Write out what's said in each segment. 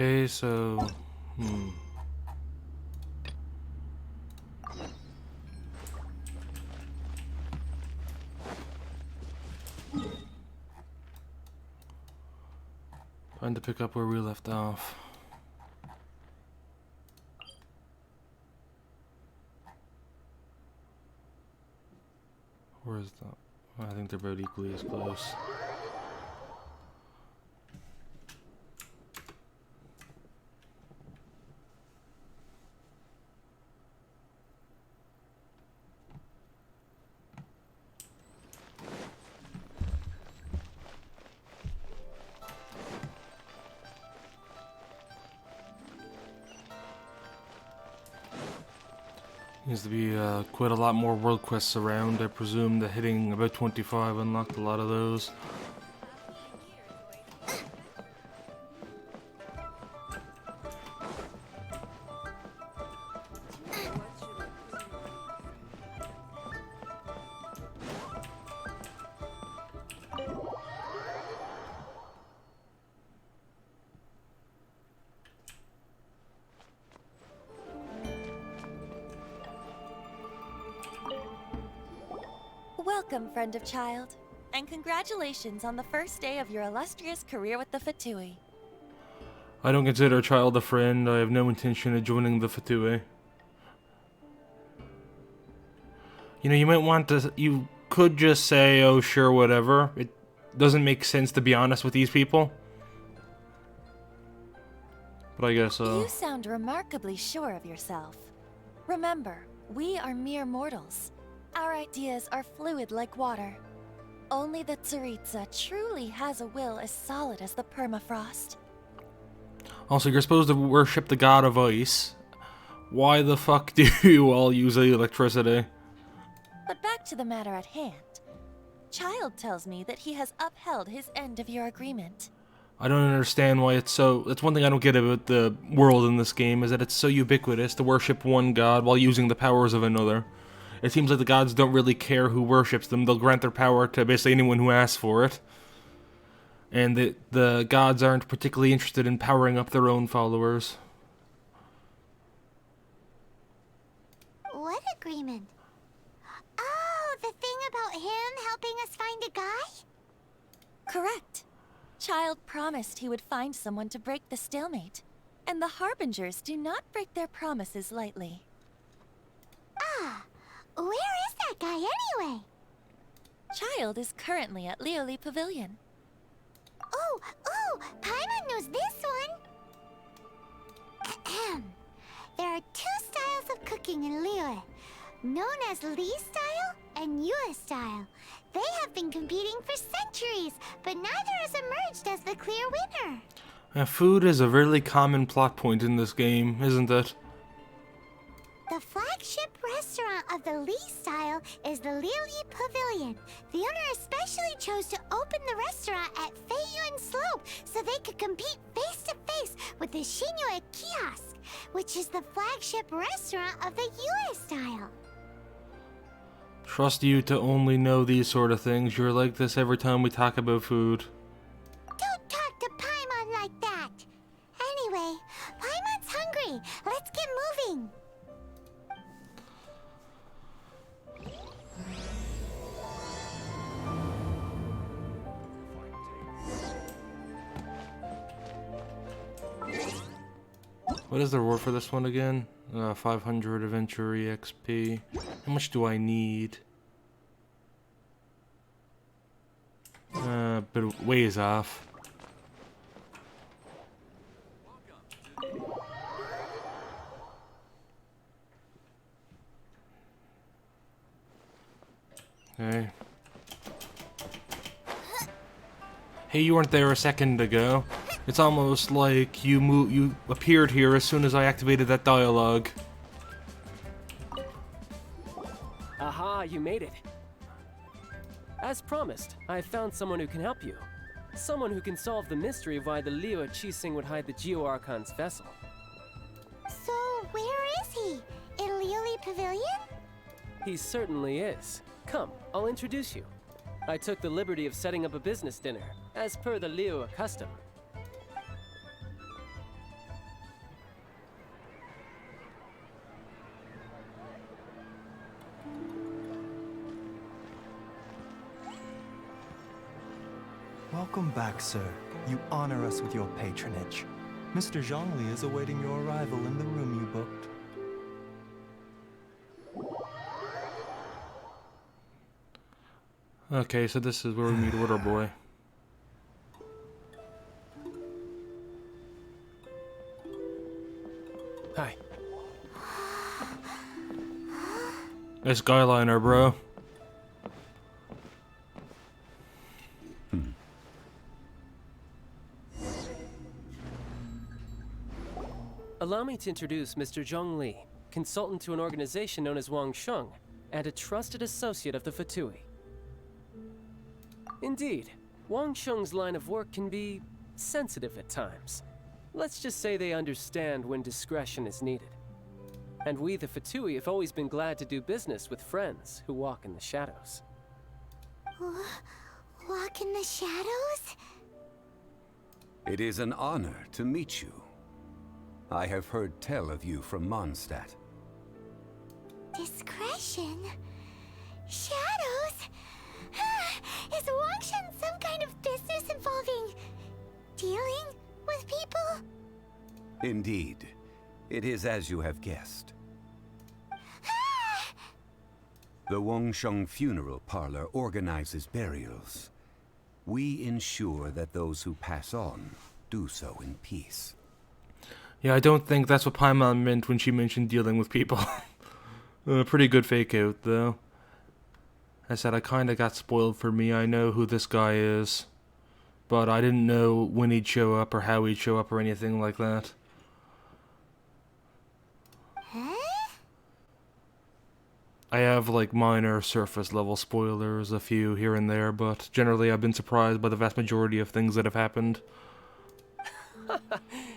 Okay, so... Trying to pick up where we left off. Where is that? I think they're about equally as close. Seems to be quite a lot more world quests around. I presume that hitting about 25 unlocked a lot of those. Welcome, friend of child, and congratulations on the first day of your illustrious career with the Fatui. I don't consider a child a friend. I have no intention of joining the Fatui. You know, you might want to... You could just say, oh, sure, whatever. It doesn't make sense to be honest with these people. But I guess, You sound remarkably sure of yourself. Remember, we are mere mortals. Our ideas are fluid like water. Only the Tsaritsa truly has a will as solid as the permafrost. Also, you're supposed to worship the god of ice. Why the fuck do you all use electricity? But back to the matter at hand. Child tells me that he has upheld his end of your agreement. I don't understand why it's so... That's one thing I don't get about the world in this game, is that it's so ubiquitous to worship one god while using the powers of another. It seems like the gods don't really care who worships them. They'll grant their power to basically anyone who asks for it. And the gods aren't particularly interested in powering up their own followers. What agreement? Oh, the thing about him helping us find a guy? Correct. Child promised he would find someone to break the stalemate. And the Harbingers do not break their promises lightly. Ah, where is that guy anyway? Child is currently at Lioli Pavilion. Oh, Paimon knows this one. There are two styles of cooking in Liyue, known as Li style and Yue style. They have been competing for centuries, but neither has emerged as the clear winner. Food is a really common plot point in this game, isn't it? The flagship restaurant of the Li style is the Lioli Pavilion. The owner especially chose to open the restaurant at Feiyuan Slope so they could compete face to face with the Shinyue Kiosk, which is the flagship restaurant of the Yue style. Trust you to only know these sort of things. You're like this every time we talk about food. Don't talk to Paimon like that. Anyway, Paimon's hungry. Let's get moving. What is the reward for this one again? 500 adventure EXP. How much do I need? But ways off. Okay. Hey, you weren't there a second ago. It's almost like you appeared here as soon as I activated that dialogue. Aha, you made it. As promised, I found someone who can help you. Someone who can solve the mystery of why the Liyue Qixing would hide the Geo Archon's vessel. So, where is he? In Lioli Pavilion? He certainly is. Come, I'll introduce you. I took the liberty of setting up a business dinner, as per the Liyue custom. Welcome back, sir. You honor us with your patronage. Mr. Zhongli is awaiting your arrival in the room you booked. Okay, so this is where we meet Order Boy. Hi. Nice skyliner, bro. Allow me to introduce Mr. Zhong Li, consultant to an organization known as Wang Sheng, and a trusted associate of the Fatui. Indeed, Wang Sheng's line of work can be sensitive at times. Let's just say they understand when discretion is needed. And we, the Fatui, have always been glad to do business with friends who walk in the shadows. Walk in the shadows? It is an honor to meet you. I have heard tell of you from Mondstadt. Discretion? Shadows? Is Wangshan some kind of business involving dealing with people? Indeed, it is as you have guessed. The Wangsheng Funeral Parlor organizes burials. We ensure that those who pass on do so in peace. Yeah, I don't think that's what Paimon meant when she mentioned dealing with people. Pretty good fake out, though. I said I kinda got spoiled for me. I know who this guy is. But I didn't know when he'd show up or how he'd show up or anything like that. Huh? I have, like, minor surface level spoilers, a few here and there, but generally I've been surprised by the vast majority of things that have happened.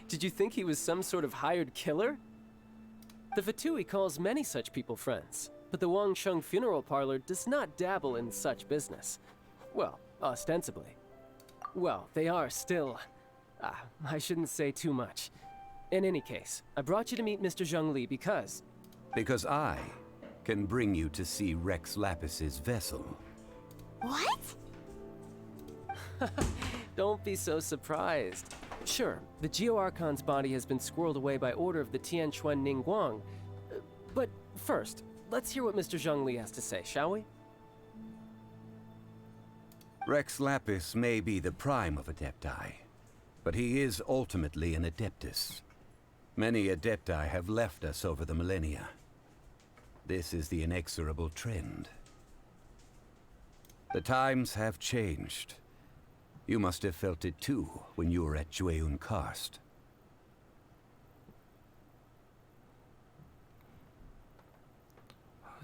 Did you think he was some sort of hired killer? The Fatui calls many such people friends, but the Wangsheng Funeral Parlor does not dabble in such business. Well, ostensibly. Well, they are still... I shouldn't say too much. In any case, I brought you to meet Mr. Zhong Li because... Because I can bring you to see Rex Lapis's vessel. What? Don't be so surprised. Sure, the Geo Archon's body has been squirreled away by order of the Tianquan Ningguang. But first, let's hear what Mr. Zhong Li has to say, shall we? Rex Lapis may be the prime of Adepti, but he is ultimately an Adeptus. Many Adepti have left us over the millennia. This is the inexorable trend. The times have changed. You must have felt it too when you were at Jueyun Karst.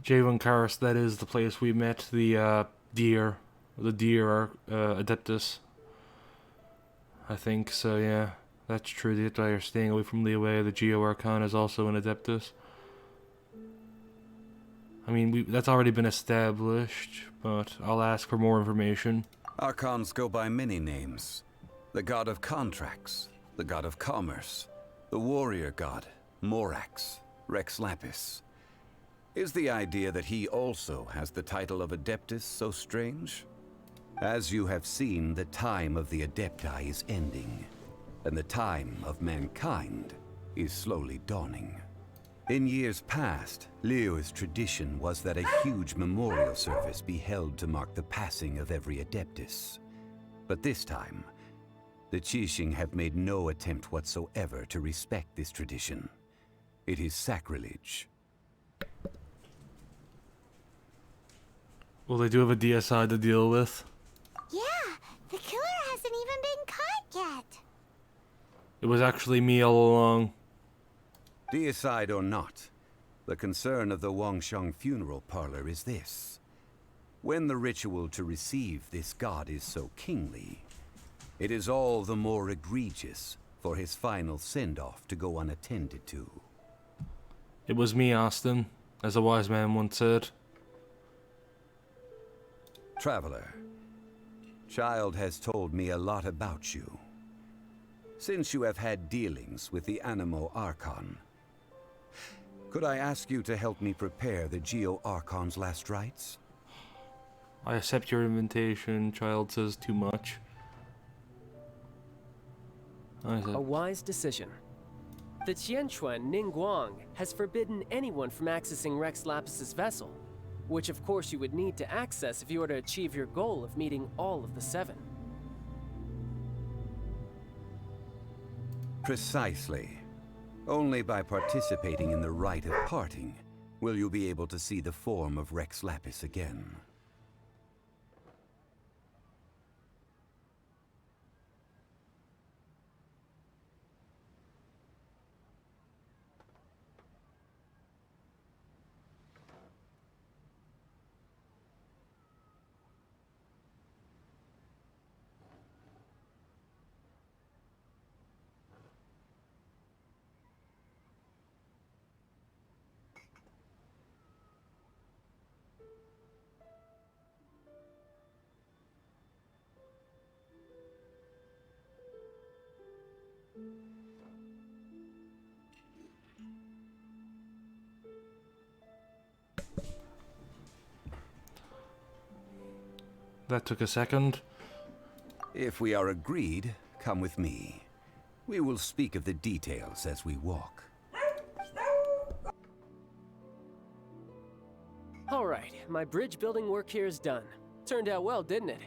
Javon Karst, that is the place we met the deer Adeptus. I think so, yeah. That's true. The Adepti are staying away from Liyue. The Geo Archon is also an Adeptus. I mean, that's already been established, but I'll ask for more information. Archons go by many names. The god of contracts, the god of commerce, the warrior god, Morax, Rex Lapis. Is the idea that he also has the title of Adeptus so strange? As you have seen, the time of the Adepti is ending, and the time of mankind is slowly dawning. In years past, Liyue's tradition was that a huge memorial service be held to mark the passing of every Adeptus. But this time, the Qixing have made no attempt whatsoever to respect this tradition. It is sacrilege. Well, they do have a DSI to deal with. Yeah, the killer hasn't even been caught yet. It was actually me all along. Deicide or not, the concern of the Wangsheng Funeral Parlor is this. When the ritual to receive this god is so kingly, it is all the more egregious for his final send-off to go unattended to. It was me, Austin, as a wise man once said. Traveler, Child has told me a lot about you. Since you have had dealings with the Animo Archon, could I ask you to help me prepare the Geo Archon's last rites? I accept your invitation, Child says too much. I see. A wise decision. The Qianquan Ningguang has forbidden anyone from accessing Rex Lapis's vessel, which of course you would need to access if you were to achieve your goal of meeting all of the 7. Precisely. Only by participating in the rite of parting will you be able to see the form of Rex Lapis again. That took a second. If we are agreed, come with me. We will speak of the details as we walk. Alright, my bridge building work here is done. Turned out well, didn't it?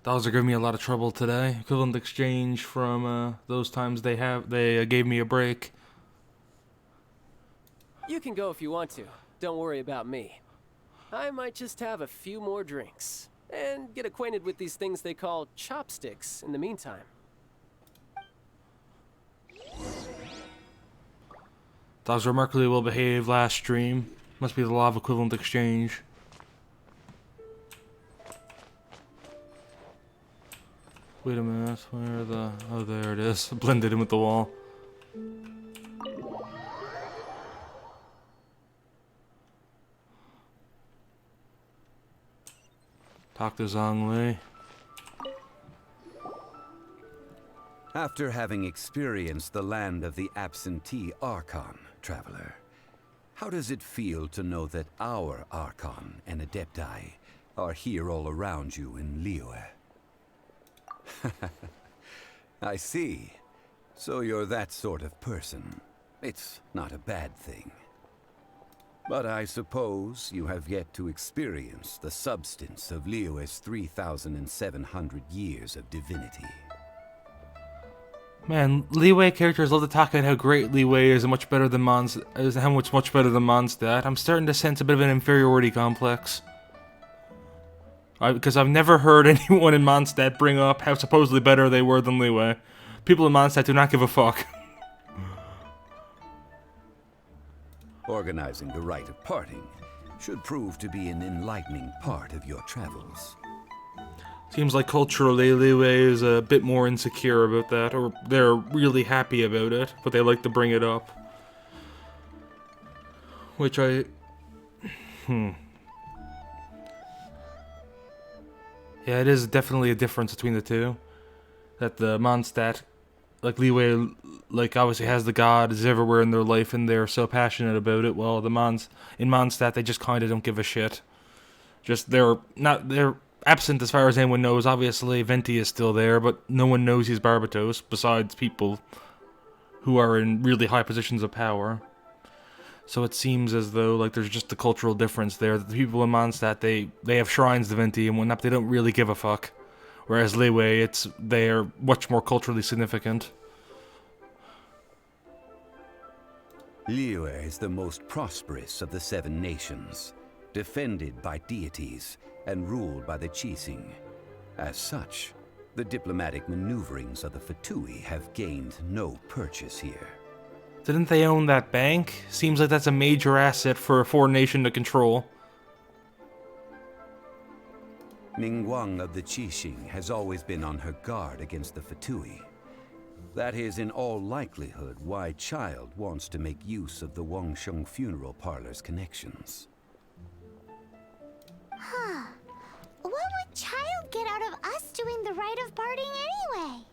Dogs are giving me a lot of trouble today. Equivalent exchange from those times they gave me a break. You can go if you want to. Don't worry about me. I might just have a few more drinks. And get acquainted with these things they call chopsticks in the meantime. Dogs remarkably well behaved last stream. Must be the law of equivalent exchange. Wait a minute, where the... Oh, there it is. Blended in with the wall. Talk to Zhongli. After having experienced the land of the absentee Archon, traveler, how does it feel to know that our Archon and Adepti are here all around you in Liyue? I see. So you're that sort of person. It's not a bad thing. But I suppose you have yet to experience the substance of Liyue's 3,700 years of divinity. Man, Liyue characters love to talk about how great Liyue is and much better than much better than Mondstadt. I'm starting to sense a bit of an inferiority complex. Because I've never heard anyone in Mondstadt bring up how supposedly better they were than Liyue. People in Mondstadt do not give a fuck. Organizing the rite of parting should prove to be an enlightening part of your travels. Seems like culturally Liyue is a bit more insecure about that, or they're really happy about it, but they like to bring it up. Which I... Yeah, it is definitely a difference between the two. That the Mondstadt, like Liyue, like obviously has the gods everywhere in their life and they're so passionate about it. Well, in Mondstadt, they just kind of don't give a shit. Just they're absent as far as anyone knows. Obviously, Venti is still there, but no one knows he's Barbatos besides people who are in really high positions of power. So it seems as though like there's just a cultural difference there. The people in Mondstadt, they have shrines to Venti and whatnot. They don't really give a fuck. Whereas Liyue, they're much more culturally significant. Liyue is the most prosperous of the 7 nations, defended by deities and ruled by the Qixing. As such, the diplomatic maneuverings of the Fatui have gained no purchase here. Didn't they own that bank? Seems like that's a major asset for a foreign nation to control. Ningguang of the Qixing has always been on her guard against the Fatui. That is in all likelihood why Child wants to make use of the Wangsheng funeral parlor's connections. What would Child get out of doing the rite of parting anyway?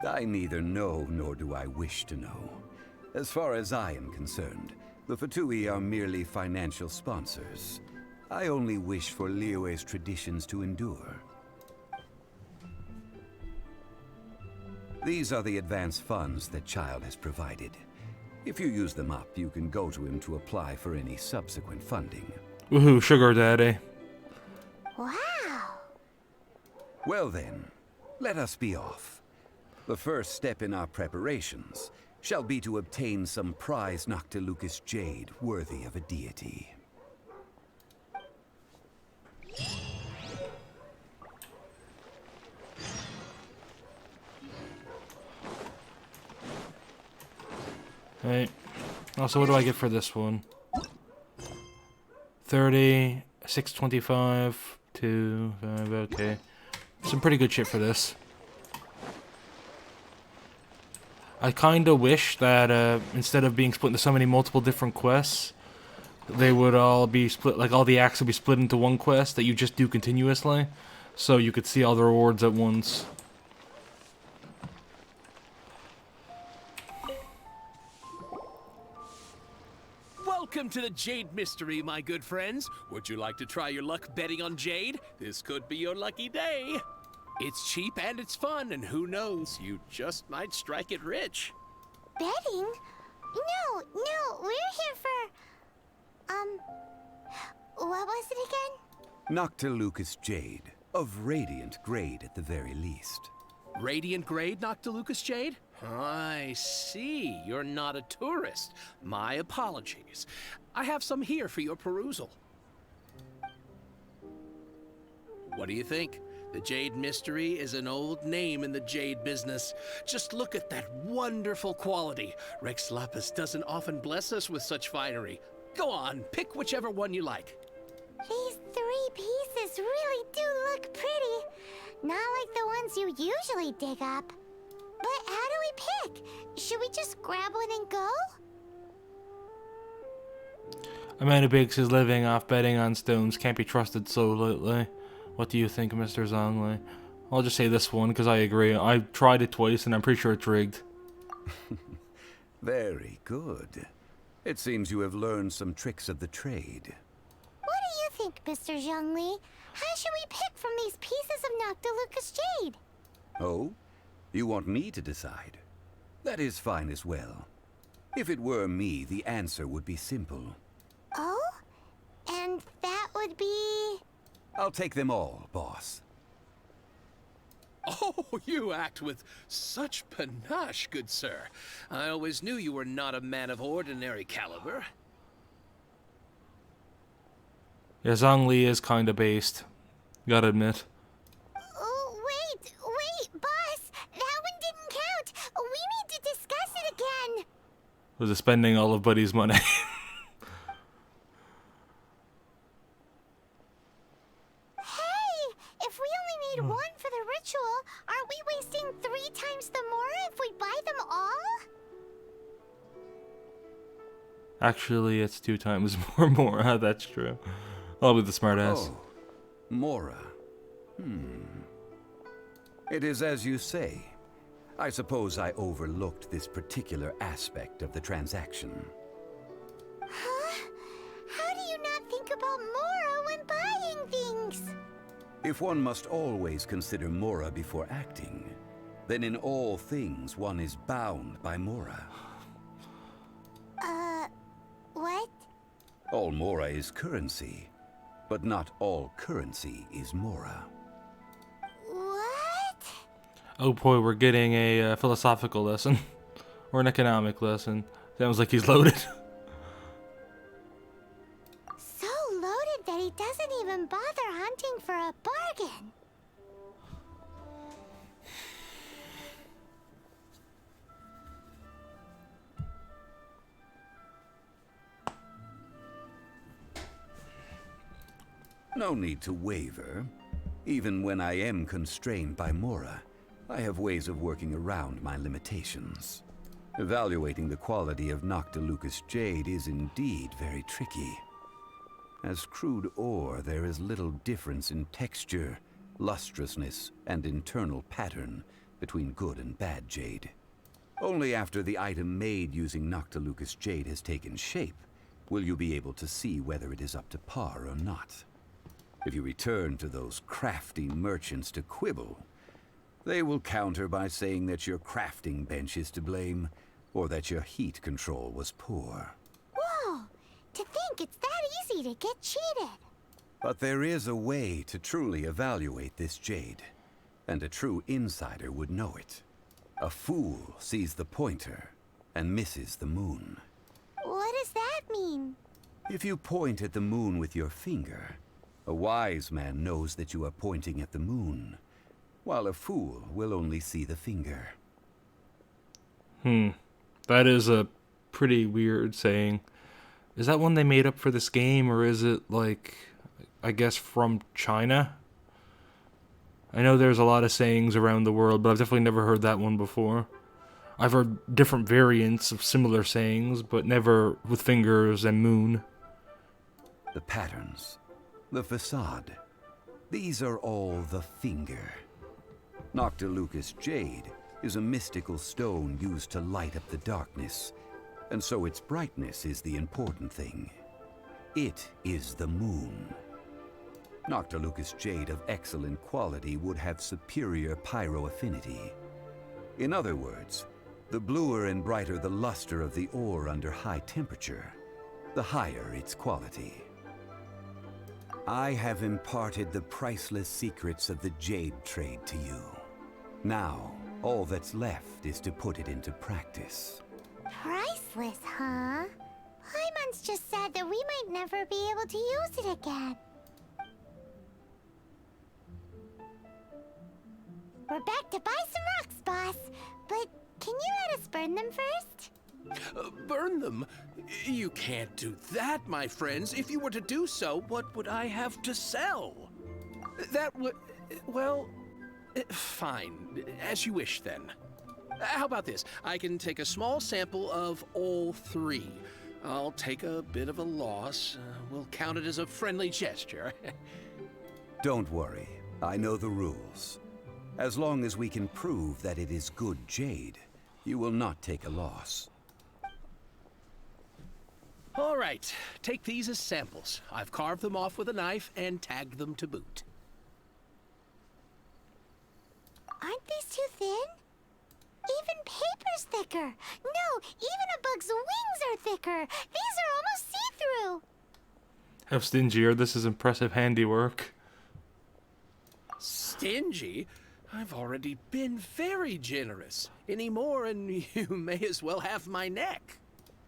I neither know nor do I wish to know. As far as I am concerned, the Fatui are merely financial sponsors. I only wish for Liyue's traditions to endure. These are the advance funds that Child has provided. If you use them up, you can go to him to apply for any subsequent funding. Woohoo, sugar daddy. Wow. Well then, let us be off. The first step in our preparations shall be to obtain some prize Noctilucous jade worthy of a deity. Right. Also, what do I get for this one? 30, 625, 2, 5, okay. Some pretty good shit for this. I kinda wish that instead of being split into so many multiple different quests, they would all be split, like all the acts would be split into one quest that you just do continuously, so you could see all the rewards at once. Welcome to the Jade Mystery, my good friends. Would you like to try your luck betting on Jade? This could be your lucky day. It's cheap and it's fun, and who knows, you just might strike it rich. Betting? No, we're here for... What was it again? Noctilucous jade, of radiant grade at the very least. Radiant grade, Noctilucous Jade? I see. You're not a tourist. My apologies. I have some here for your perusal. What do you think? The Jade Mystery is an old name in the jade business. Just look at that wonderful quality. Rex Lapis doesn't often bless us with such finery. Go on, pick whichever one you like. These 3 pieces really do look pretty. Not like the ones you usually dig up. But how do we pick? Should we just grab one and go? Amanda Biggs' living off betting on stones can't be trusted so lightly. What do you think, Mr. Zhongli? I'll just say this one, because I agree. I've tried it twice, and I'm pretty sure it's rigged. Very good. It seems you have learned some tricks of the trade. What do you think, Mr. Zhongli? How should we pick from these pieces of Noctilucous jade? Oh? You want me to decide? That is fine as well. If it were me, the answer would be simple. Oh? And that would be... I'll take them all, boss. Oh, you act with such panache, good sir. I always knew you were not a man of ordinary caliber. Yeah, Zhongli is kinda based. Gotta admit. Oh, wait, boss! That one didn't count! We need to discuss it again! Was it spending all of Buddy's money? Hey! If we only need one for the ritual, aren't we wasting 3 times the more if we buy them all? Actually, it's 2 times more. That's true. I'll be the smartass. Oh, Mora. It is as you say. I suppose I overlooked this particular aspect of the transaction. Huh? How do you not think about Mora when buying things? If one must always consider Mora before acting, then in all things one is bound by Mora. What? All Mora is currency, but not all currency is Mora. What? Oh boy, we're getting a philosophical lesson. Or an economic lesson. Sounds like he's loaded. So loaded that he doesn't even bother hunting for a bargain. No need to waver. Even when I am constrained by Mora, I have ways of working around my limitations. Evaluating the quality of Noctilucous jade is indeed very tricky. As crude ore, there is little difference in texture, lustrousness, and internal pattern between good and bad jade. Only after the item made using Noctilucous jade has taken shape will you be able to see whether it is up to par or not. If you return to those crafty merchants to quibble, they will counter by saying that your crafting bench is to blame, or that your heat control was poor. Whoa! To think it's that easy to get cheated. But there is a way to truly evaluate this jade, and a true insider would know it. A fool sees the pointer and misses the moon. What does that mean? If you point at the moon with your finger, a wise man knows that you are pointing at the moon, while a fool will only see the finger. That is a pretty weird saying. Is that one they made up for this game, or is it, like, I guess from China? I know there's a lot of sayings around the world, but I've definitely never heard that one before. I've heard different variants of similar sayings, but never with fingers and moon. The patterns, the facade, these are all the finger. Noctilucous jade is a mystical stone used to light up the darkness, and so its brightness is the important thing. It is the moon. Noctilucous jade of excellent quality would have superior pyro affinity. In other words, the bluer and brighter the luster of the ore under high temperature, the higher its quality. I have imparted the priceless secrets of the jade trade to you. Now, all that's left is to put it into practice. Priceless, huh? Paimon's just said that we might never be able to use it again. We're back to buy some rocks, boss. But can you let us burn them first? Burn them? You can't do that, my friends. If you were to do so, what would I have to sell? That would... well... fine. As you wish, then. How about this? I can take a small sample of all three. I'll take a bit of a loss. We'll count it as a friendly gesture. Don't worry. I know the rules. As long as we can prove that it is good jade, you will not take a loss. All right. Take these as samples. I've carved them off with a knife and tagged them to boot. Aren't these too thin? Even paper's thicker. No, even a bug's wings are thicker. These are almost see-through. How stingy are this is impressive handiwork. Stingy? I've already been very generous. Any more and you may as well have my neck.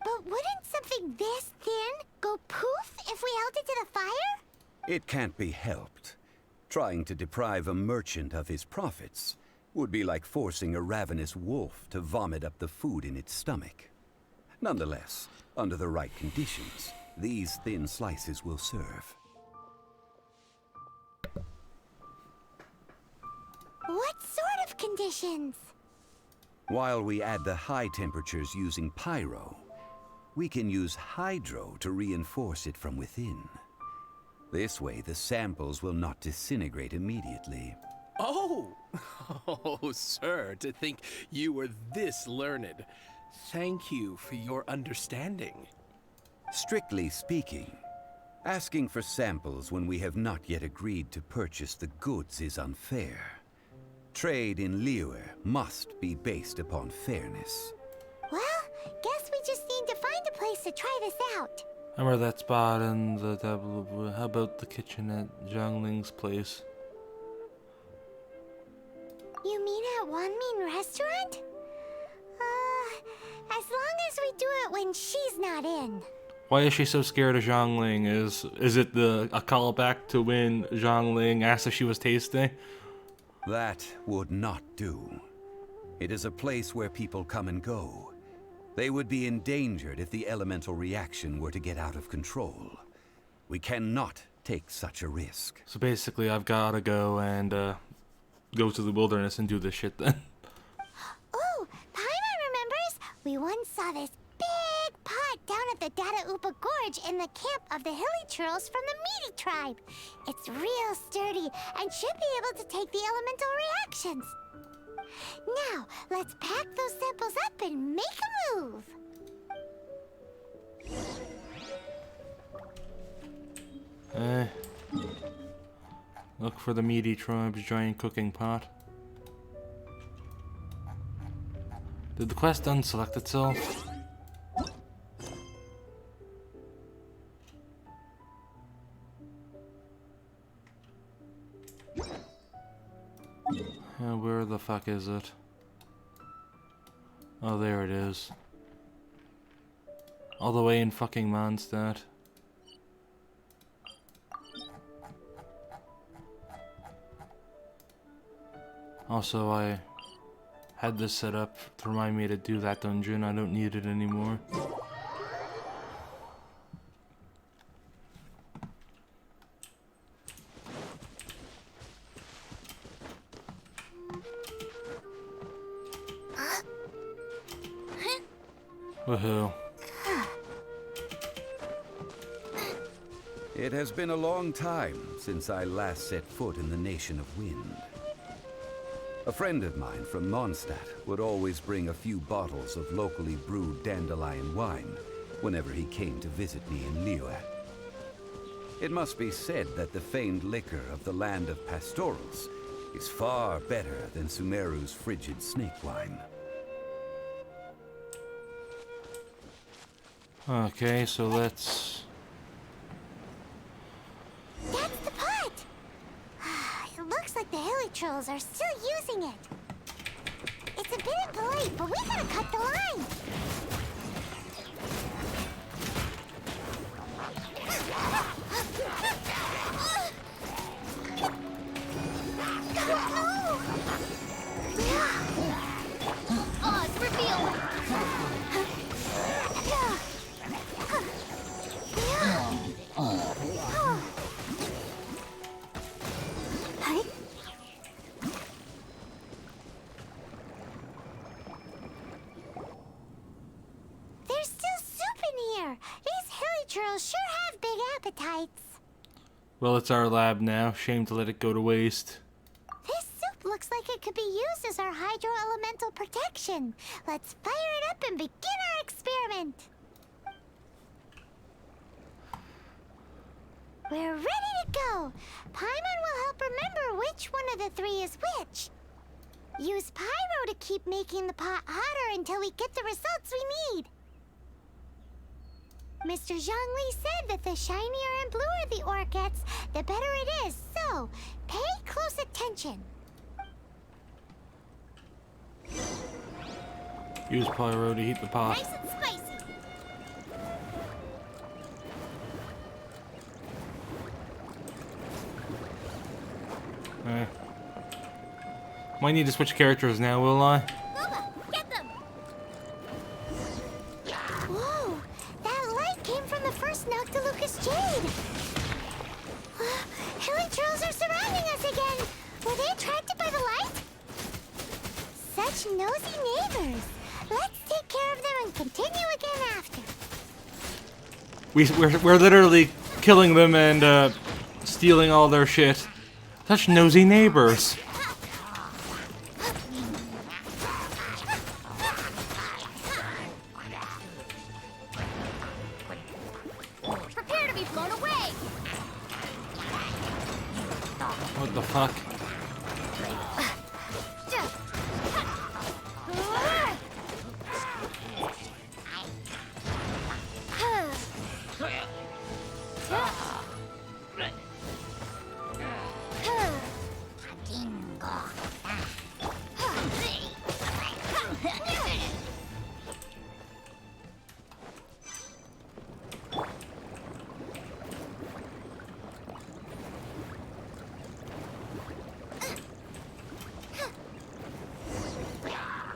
But wouldn't something this thin go poof if we held it to the fire? It can't be helped. Trying to deprive a merchant of his profits would be like forcing a ravenous wolf to vomit up the food in its stomach. Nonetheless, under the right conditions, these thin slices will serve. What sort of conditions? While we add the high temperatures using pyro, we can use hydro to reinforce it from within. This way, the samples will not disintegrate immediately. Oh! Oh, sir, to think you were this learned. Thank you for your understanding. Strictly speaking, asking for samples when we have not yet agreed to purchase the goods is unfair. Trade in Liyue must be based upon fairness. Well, guess we just need to find a place to try this out. Remember that spot in the table? How about the kitchen at Zhangling's place? You mean at Wanmin Restaurant? As long as we do it when she's not in. Why is she so scared of Zhangling? Is it a callback to when Zhangling asked if she was tasty? That would not do. It is a place where people come and go. They would be endangered if the elemental reaction were to get out of control. We cannot take such a risk. So basically, I've gotta go and go to the wilderness and do this shit then. Oh, Paimon remembers we once saw this big pot down at the Data Upa Gorge in the camp of the hilly churls from the Meaty tribe. It's real sturdy and should be able to take the elemental reactions. Now, let's pack those samples up and make a move. Look for the Meaty tribe's giant cooking pot. Did the quest unselect itself? Where the fuck is it? Oh, there it is. All the way in fucking Mondstadt. Also, I had this set up to remind me to do that dungeon. I don't need it anymore. Woohoo. It has been a long time since I last set foot in the Nation of Wind. A friend of mine from Mondstadt would always bring a few bottles of locally brewed dandelion wine whenever he came to visit me in Liyue. It must be said that the famed liquor of the land of pastorals is far better than Sumeru's frigid snake wine. Okay, so let's... That's the pot! It looks like the hilly trolls are still using it. It's a bit impolite, but we gotta cut the line. Oz, reveal! There's still soup in here. These hilly trolls sure have big appetites. Well, it's our lab now. Shame to let it go to waste. This soup looks like it could be used as our hydro-elemental protection. Let's fire it up and begin our experiment. We're ready to go. Paimon will help remember which one of the three is which. Use pyro to keep making the pot hotter until we get the results we need. Mr. Zhongli said that the shinier and bluer the ore gets, the better it is. So, pay close attention. Use pyro to heat the pot. Nice and spicy. Might need to switch characters now, will I? Luba, get them! Whoa! That light came from the first Noctilucous Jade! Hilly trolls are surrounding us again! Were they attracted by the light? Such nosy neighbors! Let's take care of them and continue again after. We're literally killing them and stealing all their shit. Such nosy neighbors. Prepare to be blown away! What the fuck?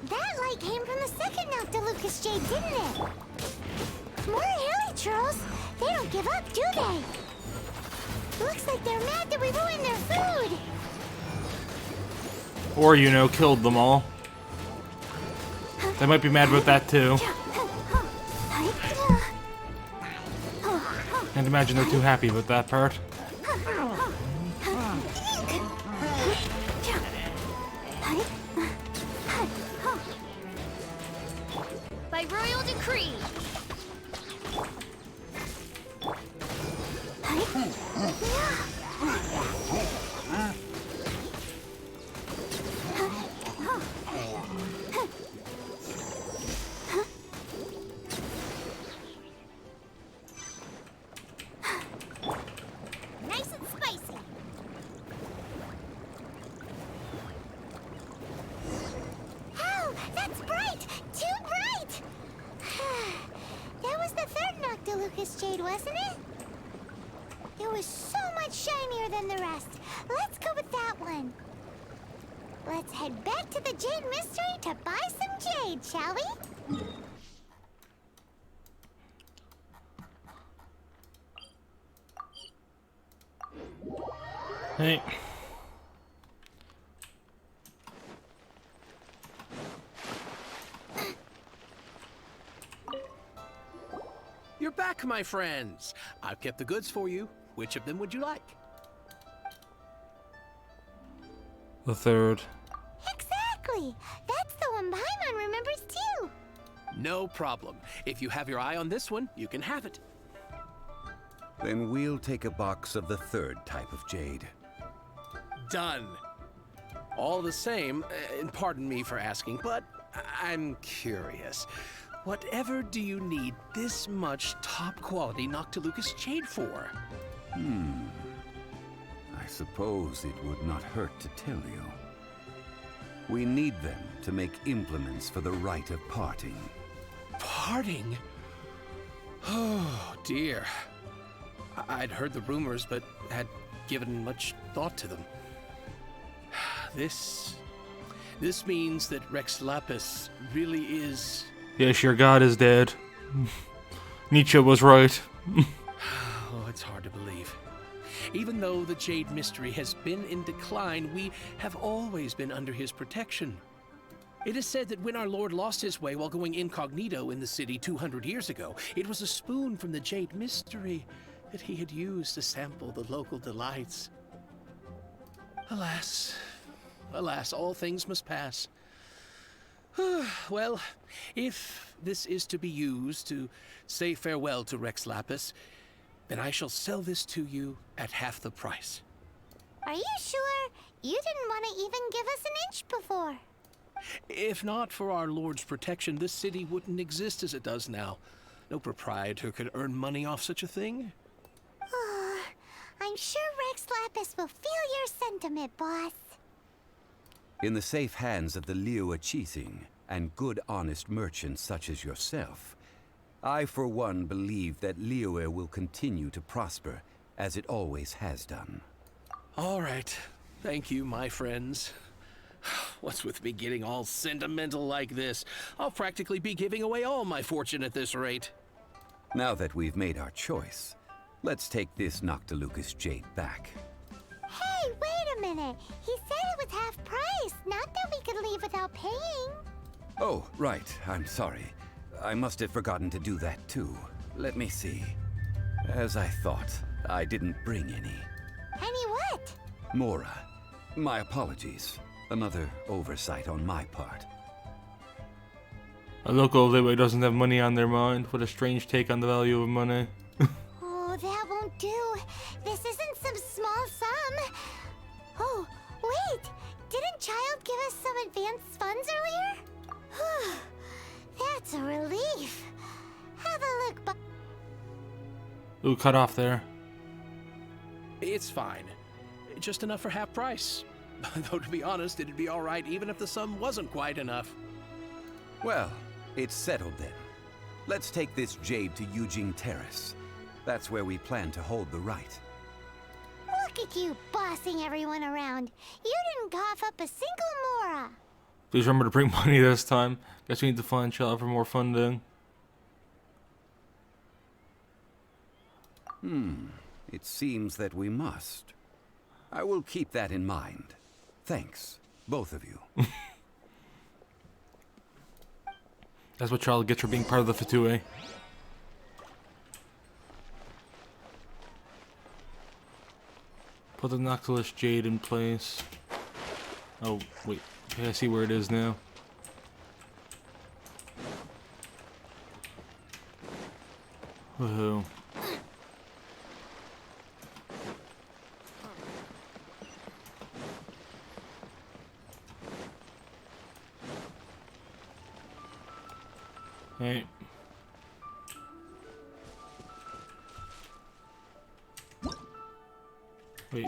That light came from the second Noctilucous Jade, didn't it? More hilly trolls. They don't give up, do they? Looks like they're mad that we ruined their food. Or, you know, killed them all. They might be mad about that too. Can't imagine they're too happy with that part. By royal decree. Nice and spicy. Oh, that's bright! Too bright! That was the third Noctilucous jade, wasn't it? It was so much shinier than the rest. Let's go with that one. Let's head back to the Jade Mystery to buy some jade, shall we? Hey. You're back, my friends. I've kept the goods for you. Which of them would you like? The third. Exactly! That's the one Paimon remembers too! No problem. If you have your eye on this one, you can have it. Then we'll take a box of the third type of jade. Done. All the same, and pardon me for asking, but I'm curious. Whatever do you need this much top-quality Noctilucous jade for? I suppose it would not hurt to tell you. We need them to make implements for the rite of parting. Parting? Oh, dear. I'd heard the rumors, but had given much thought to them. This means that Rex Lapis really is... Yes, your god is dead. Nietzsche was right. Oh, it's hard to believe. Even though the Jade Mystery has been in decline, we have always been under his protection. It is said that when our Lord lost his way while going incognito in the city 200 years ago, it was a spoon from the Jade Mystery that he had used to sample the local delights. Alas, alas, all things must pass. Well, if this is to be used to say farewell to Rex Lapis, then I shall sell this to you at half the price. Are you sure? You didn't want to even give us an inch before. If not for our Lord's protection, this city wouldn't exist as it does now. No proprietor could earn money off such a thing. I'm sure Rex Lapis will feel your sentiment, boss. In the safe hands of the Liu Chising and good honest merchants such as yourself, I for one believe that Liyue will continue to prosper as it always has done. All right. Thank you, my friends. What's with me getting all sentimental like this? I'll practically be giving away all my fortune at this rate. Now that we've made our choice, let's take this Noctilucous jade back. Hey, wait a minute. He said it was half price, not that we could leave without paying. Oh, right. I'm sorry. I must have forgotten to do that too. Let me see. As I thought, I didn't bring any. Any what? Mora, my apologies. Another oversight on my part. A local Liyue doesn't have money on their mind. What a strange take on the value of money. Oh, that won't do. This isn't some small sum. Oh, wait. Didn't Child give us some advanced funds earlier? That's a relief. Have a look, Ooh, cut off there. It's fine. Just enough for half price. Though, to be honest, it'd be all right even if the sum wasn't quite enough. Well, it's settled then. Let's take this jade to Yujing Terrace. That's where we plan to hold the rite. Look at you bossing everyone around. You didn't cough up a single Mora. Please remember to bring money this time. Guess we need to find Child for more funding. It seems that we must. I will keep that in mind. Thanks, both of you. That's what Child gets for being part of the Fatui. put the Noctilus Jade in place. Oh, wait. Okay, I see where it is now. Woohoo. Hey. Wait.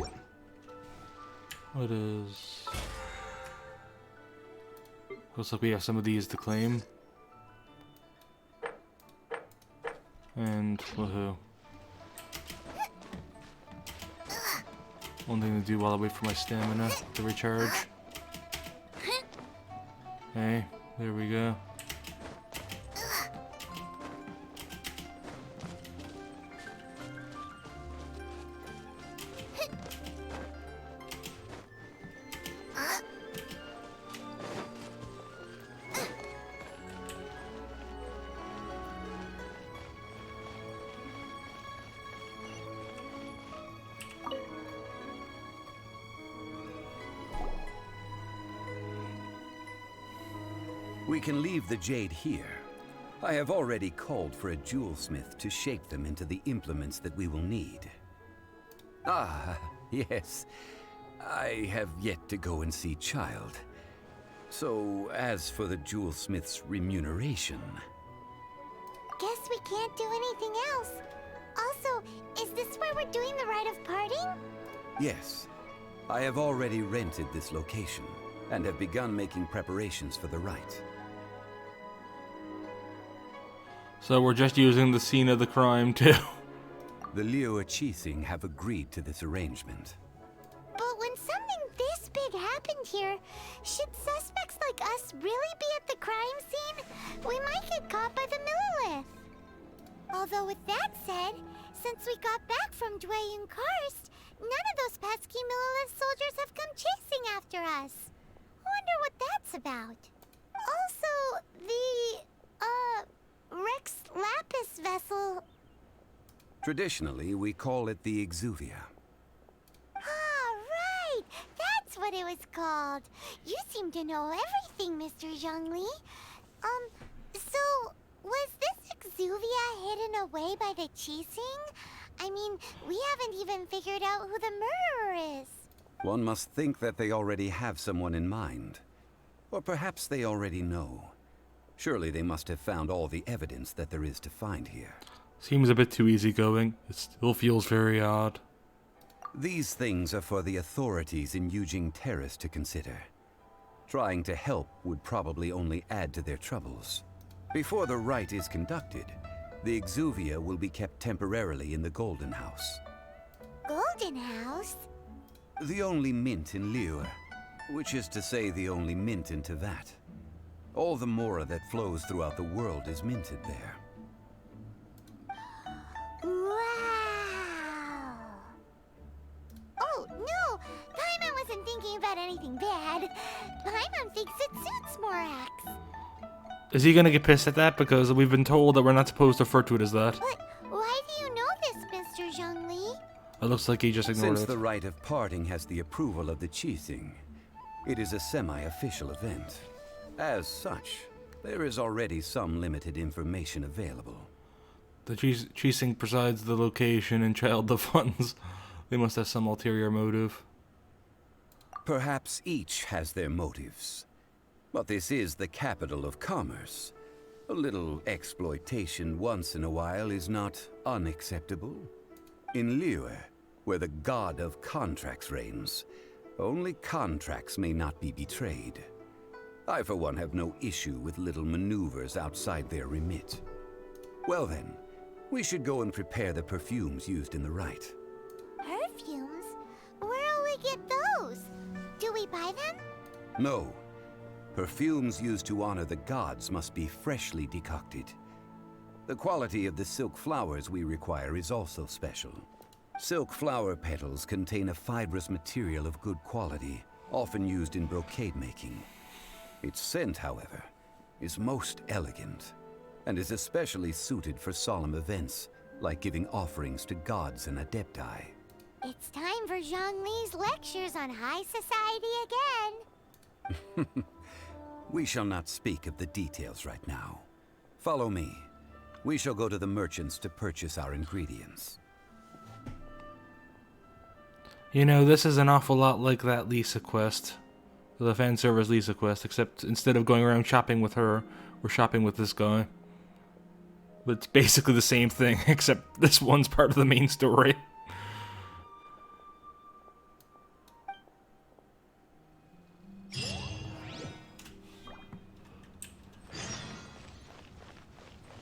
What is... Looks like we have some of these to claim. And woohoo. One thing to do while I wait for my stamina to recharge. Hey, there we go. We can leave the jade here. I have already called for a jewelsmith to shape them into the implements that we will need. Ah, yes. I have yet to go and see Child. So, as for the jewelsmith's remuneration... Guess we can't do anything else. Also, is this where we're doing the rite of parting? Yes. I have already rented this location, and have begun making preparations for the rite. So we're just using the scene of the crime too. The Liu Qixing have agreed to this arrangement. But when something this big happened here, should suspects like us really be at the crime scene? We might get caught by the Millilith. Although with that said, since we got back from Dwayne Karst, none of those pesky Millilith soldiers have come chasing after us. Wonder what that's about. Also, the, Rex Lapis vessel... Traditionally, we call it the Exuvia. Ah, right! That's what it was called. You seem to know everything, Mr. Zhongli. So, was this Exuvia hidden away by the Qixing? I mean, we haven't even figured out who the murderer is. One must think that they already have someone in mind. Or perhaps they already know. Surely they must have found all the evidence that there is to find here. Seems a bit too easygoing. It still feels very odd. These things are for the authorities in Yujing Terrace to consider. Trying to help would probably only add to their troubles. Before the rite is conducted, the Exuvia will be kept temporarily in the Golden House. Golden House? The only mint in Liyue, which is to say the only mint in Teyvat. All the mora that flows throughout the world is minted there. Wow! Oh, no! Paimon wasn't thinking about anything bad. Paimon thinks it suits Morax. Is he gonna get pissed at that? Because we've been told that we're not supposed to refer to it as that. But why do you know this, Mr. Zhongli? It looks like he just ignored Since it. the rite of parting has the approval of the Qixing, it is a semi-official event. As such, there is already some limited information available. The Qixing presides the location and child the funds. They must have some ulterior motive. Perhaps each has their motives. But this is the capital of commerce. A little exploitation once in a while is not unacceptable. In Liyue, where the god of contracts reigns, only contracts may not be betrayed. I, for one, have no issue with little maneuvers outside their remit. Well then, we should go and prepare the perfumes used in the rite. Perfumes? Where'll we get those? Do we buy them? No. Perfumes used to honor the gods must be freshly decocted. The quality of the silk flowers we require is also special. Silk flower petals contain a fibrous material of good quality, often used in brocade making. Its scent, however, is most elegant, and is especially suited for solemn events, like giving offerings to gods and adepti. It's time for Zhongli's lectures on high society again. We shall not speak of the details right now. Follow me. We shall go to the merchants to purchase our ingredients. You know, this is an awful lot like that Lisa quest. The fan service Lisa quest, except instead of going around shopping with her, we're shopping with this guy. But it's basically the same thing, except this one's part of the main story.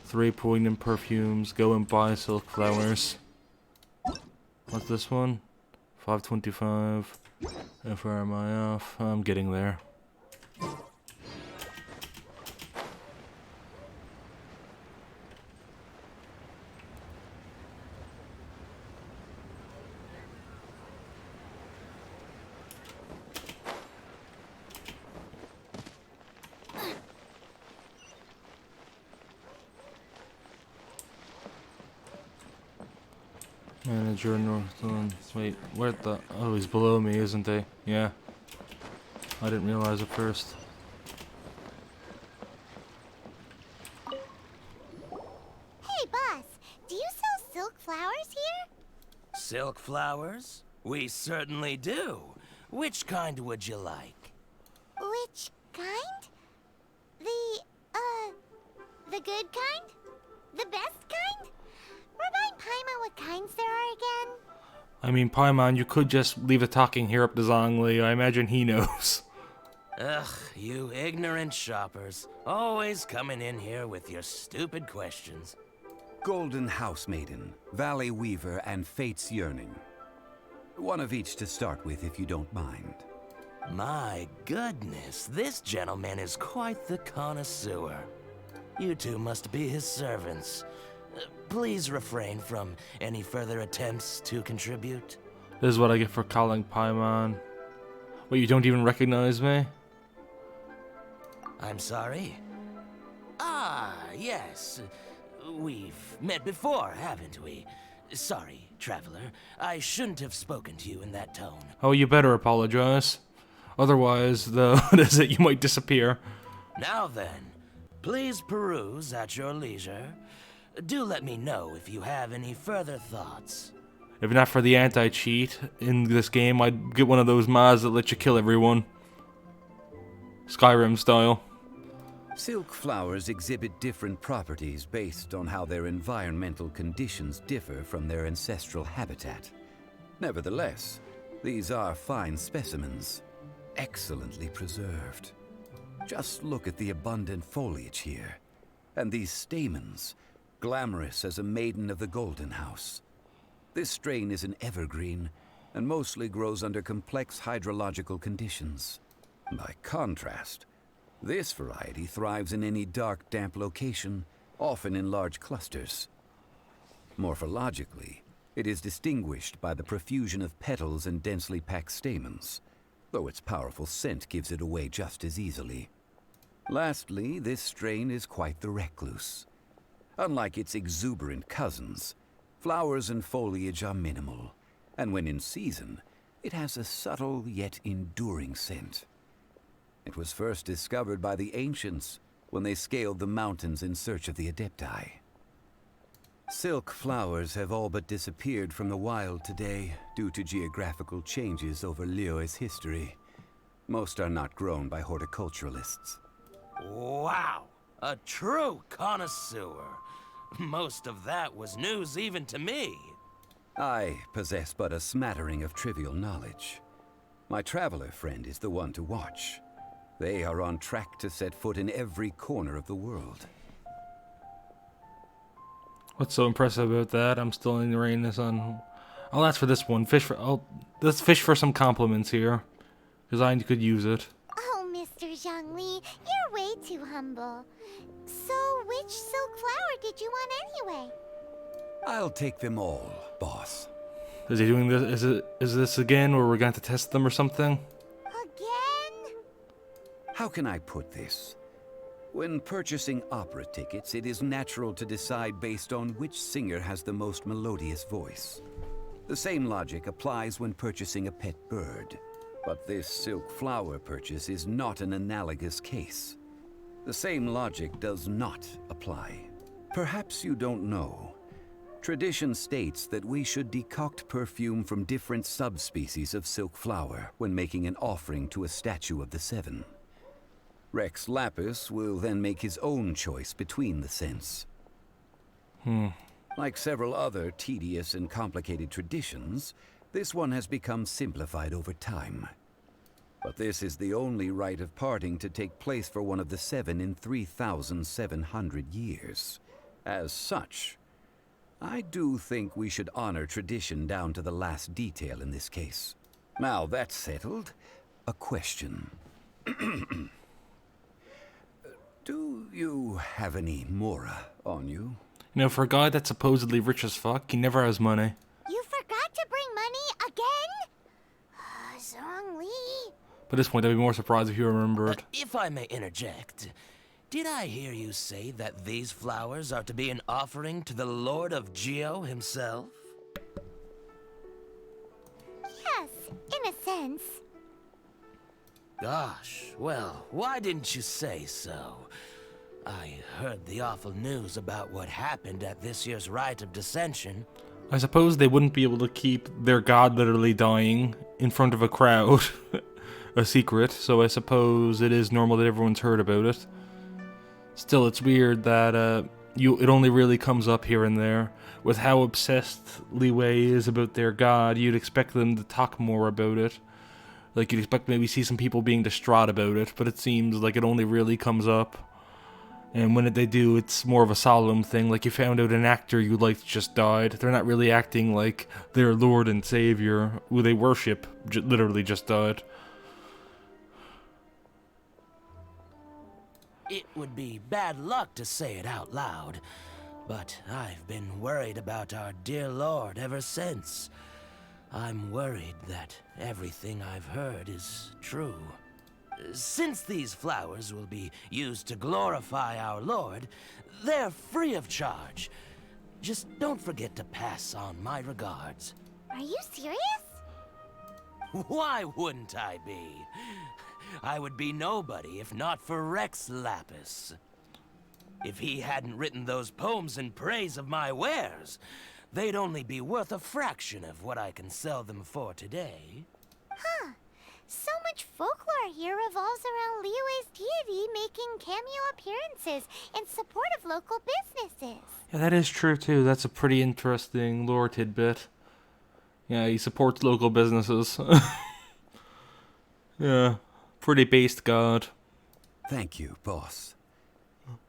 Three poignant perfumes, go and buy silk flowers. What's this one? 525. How far am I off? I'm getting there. Manager Northland. Wait, where the... Oh, he's below me, isn't he? Yeah. I didn't realize at first. Hey, boss, do you sell silk flowers here? Silk flowers? We certainly do. Which kind would you like? Which kind? The good kind? The best kind? Remind Paimon what kinds there are again. I mean, Paimon, you could just leave the talking here up to Zhongli. I imagine he knows. Ugh, you ignorant shoppers. Always coming in here with your stupid questions. Golden House Maiden, Valley Weaver, and Fate's Yearning. One of each to start with, if you don't mind. My goodness, this gentleman is quite the connoisseur. You two must be his servants. Please refrain from any further attempts to contribute. This is what I get for calling Paimon. Wait, you don't even recognize me? I'm sorry? Ah, yes. We've met before, haven't we? Sorry, traveler. I shouldn't have spoken to you in that tone. Oh, you better apologize. Otherwise, what is it? You might disappear. Now then, please peruse at your leisure. Do let me know if you have any further thoughts. If not for the anti-cheat in this game, I'd get one of those mods that let you kill everyone. Skyrim style. Silk flowers exhibit different properties based on how their environmental conditions differ from their ancestral habitat. Nevertheless, these are fine specimens, excellently preserved. Just look at the abundant foliage here, and these stamens, glamorous as a maiden of the Golden House. This strain is an evergreen, and mostly grows under complex hydrological conditions. By contrast, this variety thrives in any dark, damp location, often in large clusters. Morphologically, it is distinguished by the profusion of petals and densely packed stamens, though its powerful scent gives it away just as easily. Lastly, this strain is quite the recluse. Unlike its exuberant cousins, flowers and foliage are minimal, and when in season, it has a subtle yet enduring scent. It was first discovered by the ancients when they scaled the mountains in search of the Adepti. Silk flowers have all but disappeared from the wild today due to geographical changes over Liyue's history. Most are not grown by horticulturalists. Wow! A true connoisseur. Most of that was news even to me. I possess but a smattering of trivial knowledge. My traveler friend is the one to watch. They are on track to set foot in every corner of the world. What's so impressive about that? I'm still in the rain this on. I'll ask for this one. Let's fish for some compliments here, because I could use it. Oh, Mr. Zhongli, you're way too humble. So, which silk flower did you want anyway? I'll take them all, boss. Is he doing this? Is this again, or we're going to test them or something? Again? How can I put this? When purchasing opera tickets, it is natural to decide based on which singer has the most melodious voice. The same logic applies when purchasing a pet bird. But this silk flower purchase is not an analogous case. The same logic does not apply. Perhaps you don't know. Tradition states that we should decoct perfume from different subspecies of silk flower when making an offering to a statue of the seven. Rex Lapis will then make his own choice between the scents. Like several other tedious and complicated traditions, this one has become simplified over time. But this is the only rite of parting to take place for one of the seven in 3,700 years. As such, I do think we should honor tradition down to the last detail in this case. Now that's settled, a question. Do you have any Mora on you? You know, for a guy that's supposedly rich as fuck, he never has money. You forgot to bring money again? Zhongli. But at this point, I'd be more surprised if you remembered. If I may interject, did I hear you say that these flowers are to be an offering to the Lord of Geo himself? Yes, in a sense. Gosh, well, why didn't you say so? I heard the awful news about what happened at this year's Rite of Dissension. I suppose they wouldn't be able to keep their god literally dying in front of a crowd a secret, so I suppose it is normal that everyone's heard about it. Still, it's weird that it only really comes up here and there. With how obsessed Liyue is about their god, you'd expect them to talk more about it. Like, you'd expect maybe see some people being distraught about it, but it seems like it only really comes up. And when they do, it's more of a solemn thing, like you found out an actor you liked just died. They're not really acting like their Lord and Savior, who they worship, literally just died. It would be bad luck to say it out loud, but I've been worried about our dear Lord ever since. I'm worried that everything I've heard is true. Since these flowers will be used to glorify our Lord, they're free of charge. Just don't forget to pass on my regards. Are you serious? Why wouldn't I be? I would be nobody if not for Rex Lapis. If he hadn't written those poems in praise of my wares, they'd only be worth a fraction of what I can sell them for today. Huh. So much folklore here revolves around Liyue's deity making cameo appearances in support of local businesses. Yeah, that is true too. That's a pretty interesting lore tidbit. Yeah, he supports local businesses. Yeah, pretty based god. Thank you, boss.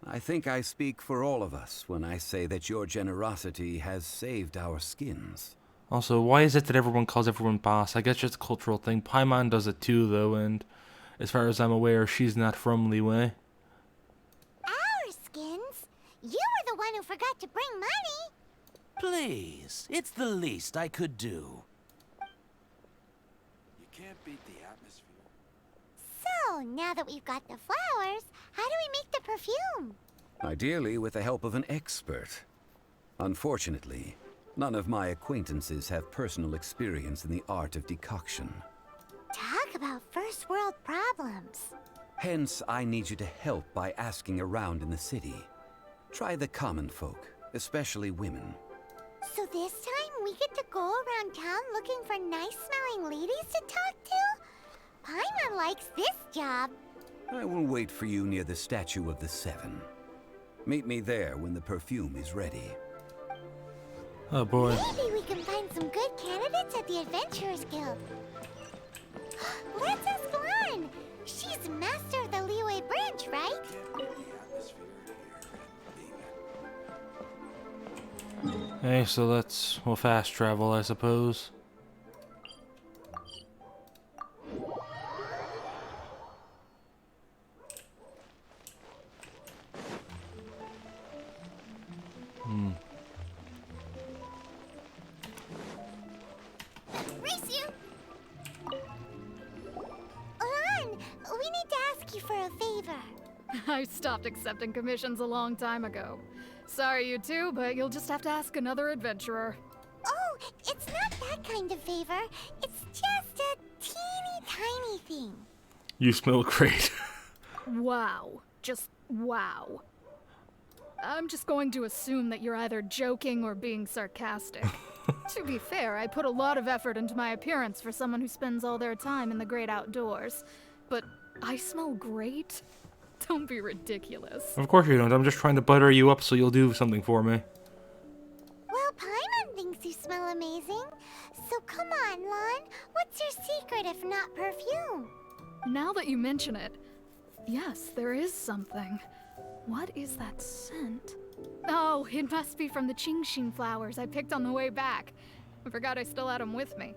I think I speak for all of us when I say that your generosity has saved our skins. Also, why is it that everyone calls everyone boss? I guess it's a cultural thing. Paimon does it too, though, and as far as I'm aware, she's not from Liyue. Our skins? You were the one who forgot to bring money. Please, it's the least I could do. You can't beat the atmosphere. So, now that we've got the flowers, how do we make the perfume? Ideally with the help of an expert. Unfortunately, none of my acquaintances have personal experience in the art of decoction. Talk about first world problems. Hence, I need you to help by asking around in the city. Try the common folk, especially women. So this time we get to go around town looking for nice-smelling ladies to talk to? Paimon likes this job. I will wait for you near the statue of the Seven. Meet me there when the perfume is ready. Oh boy. Maybe we can find some good candidates at the Adventurers Guild. Let's ask Lan. She's master of the Liyue branch, right? Hey, so we'll fast travel, I suppose. Race you! Lan, we need to ask you for a favor. I stopped accepting commissions a long time ago. Sorry, you two, but you'll just have to ask another adventurer. Oh, it's not that kind of favor. It's just a teeny tiny thing. You smell great. Wow. Just wow. I'm just going to assume that you're either joking or being sarcastic. To be fair, I put a lot of effort into my appearance for someone who spends all their time in the great outdoors. But I smell great? Don't be ridiculous. Of course you don't. I'm just trying to butter you up so you'll do something for me. Well, Paimon thinks you smell amazing. So come on, Lon. What's your secret if not perfume? Now that you mention it, yes, there is something. What is that scent? Oh, it must be from the Genshin flowers I picked on the way back. I forgot I still had them with me.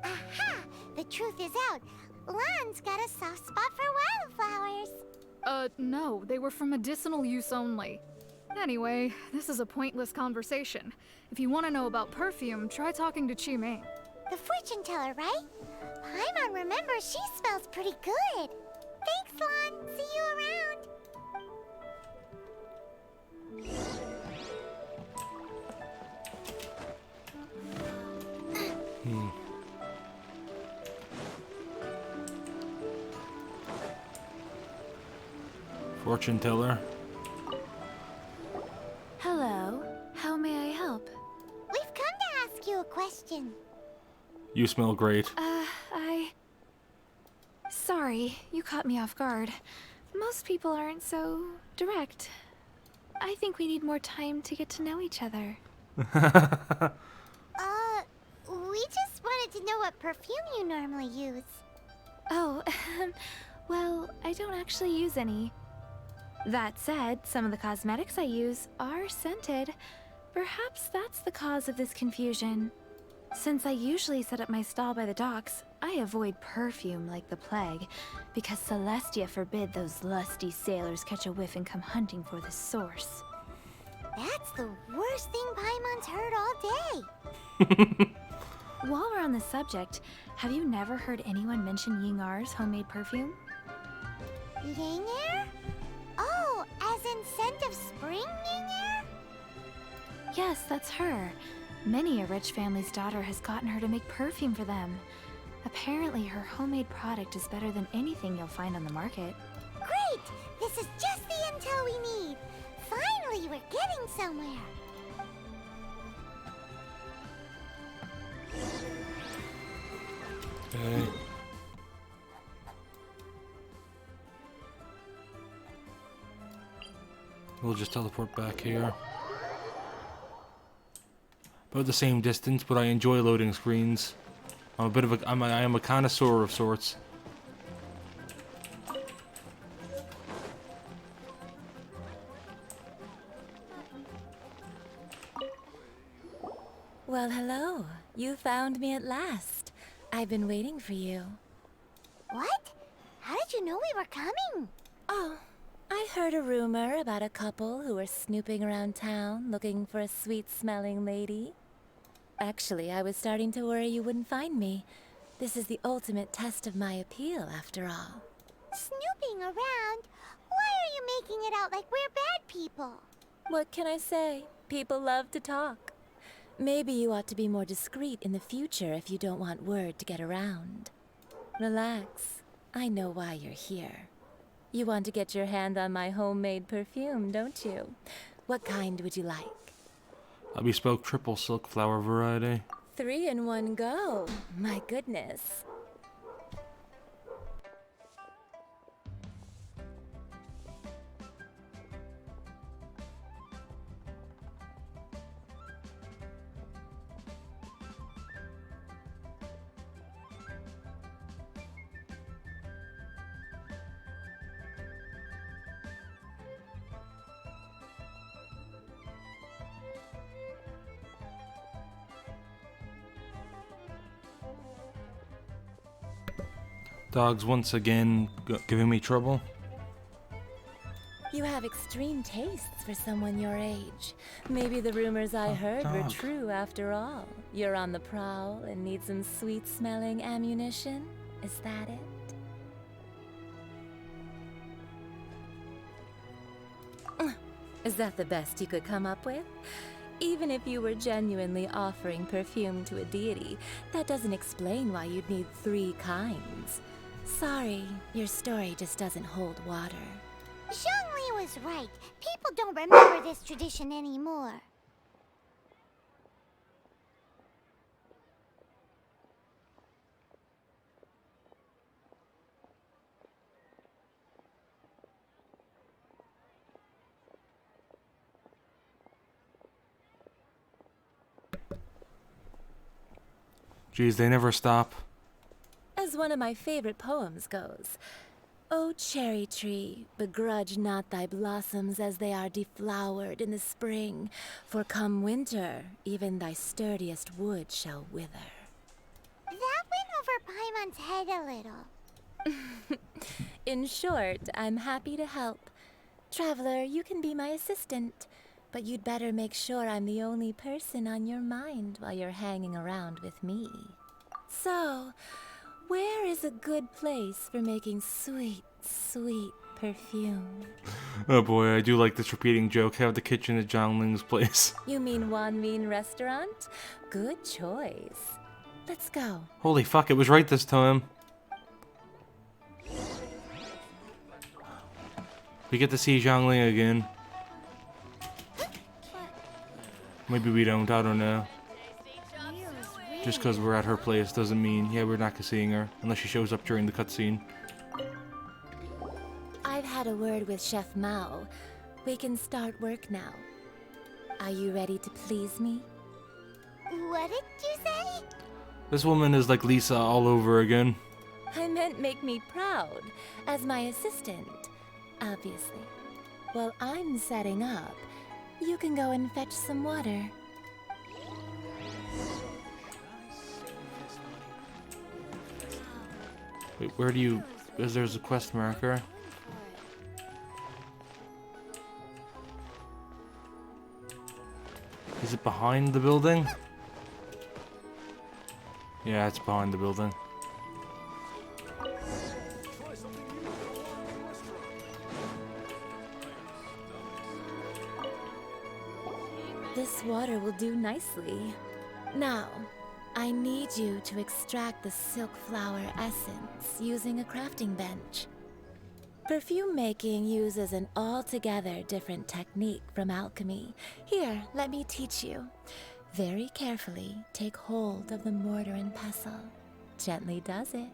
Aha! The truth is out. Lon's got a soft spot for wildflowers. No, they were for medicinal use only. Anyway, this is a pointless conversation. If you want to know about perfume, try talking to Chi-Ming. The fortune teller, right? Paimon remembers she smells pretty good. Thanks, Lon. See you around. Fortune teller. Hello. How may I help? We've come to ask you a question. You smell great. Sorry, you caught me off guard. Most people aren't so direct. I think we need more time to get to know each other. We just wanted to know what perfume you normally use. Oh, well, I don't actually use any. That said, some of the cosmetics I use are scented. Perhaps that's the cause of this confusion. Since I usually set up my stall by the docks, I avoid perfume like the plague, because Celestia forbid those lusty sailors catch a whiff and come hunting for the source. That's the worst thing Paimon's heard all day. While we're on the subject, have you never heard anyone mention Ying-Ar's homemade perfume? Ying-Er? Oh, as in scent of spring, Ying-Er? Yes, that's her. Many a rich family's daughter has gotten her to make perfume for them. Apparently, her homemade product is better than anything you'll find on the market. Great! This is just the intel we need. Finally, we're getting somewhere. Okay. We'll just teleport back here. About the same distance, but I enjoy loading screens. I'm a bit of a I am a connoisseur of sorts. Well, hello. You found me at last. I've been waiting for you. What? How did you know we were coming? Oh, I heard a rumor about a couple who were snooping around town looking for a sweet-smelling lady. Actually, I was starting to worry you wouldn't find me. This is the ultimate test of my appeal, after all. Snooping around? Why are you making it out like we're bad people? What can I say? People love to talk. Maybe you ought to be more discreet in the future if you don't want word to get around. Relax. I know why you're here. You want to get your hand on my homemade perfume, don't you? What kind would you like? A bespoke triple silk flower variety. 3 in 1 go. My goodness. Dogs once again giving me trouble. You have extreme tastes for someone your age. Maybe the rumors I heard were dog. true after all. You're on the prowl and need some sweet-smelling ammunition? Is that it? Is that the best you could come up with? Even if you were genuinely offering perfume to a deity, that doesn't explain why you'd need 3 kinds. Sorry, your story just doesn't hold water. Zhongli was right. People don't remember this tradition anymore. Geez, they never stop. As one of my favorite poems goes, O cherry tree, begrudge not thy blossoms as they are deflowered in the spring, for come winter, even thy sturdiest wood shall wither. That went over Paimon's head a little. In short, I'm happy to help. Traveler, you can be my assistant, but you'd better make sure I'm the only person on your mind while you're hanging around with me. So, where is a good place for making sweet, sweet perfume? Oh boy, I do like this repeating joke. Have the kitchen at Zhongling's place. You mean Wan Min restaurant? Good choice. Let's go. Holy fuck, it was right this time. We get to see Zhongling again. Maybe we don't, I don't know. Just because we're at her place doesn't mean, yeah, we're not seeing her. Unless she shows up during the cutscene. I've had a word with Chef Mao. We can start work now. Are you ready to please me? What did you say? This woman is like Lisa all over again. I meant make me proud, as my assistant, obviously. While I'm setting up, you can go and fetch some water. Wait, where do you... There's a quest marker. Is it behind the building? Yeah, it's behind the building. This water will do nicely. Now, I need you to extract the silk flower essence using a crafting bench. Perfume making uses an altogether different technique from alchemy. Here, let me teach you. Very carefully, take hold of the mortar and pestle. Gently does it.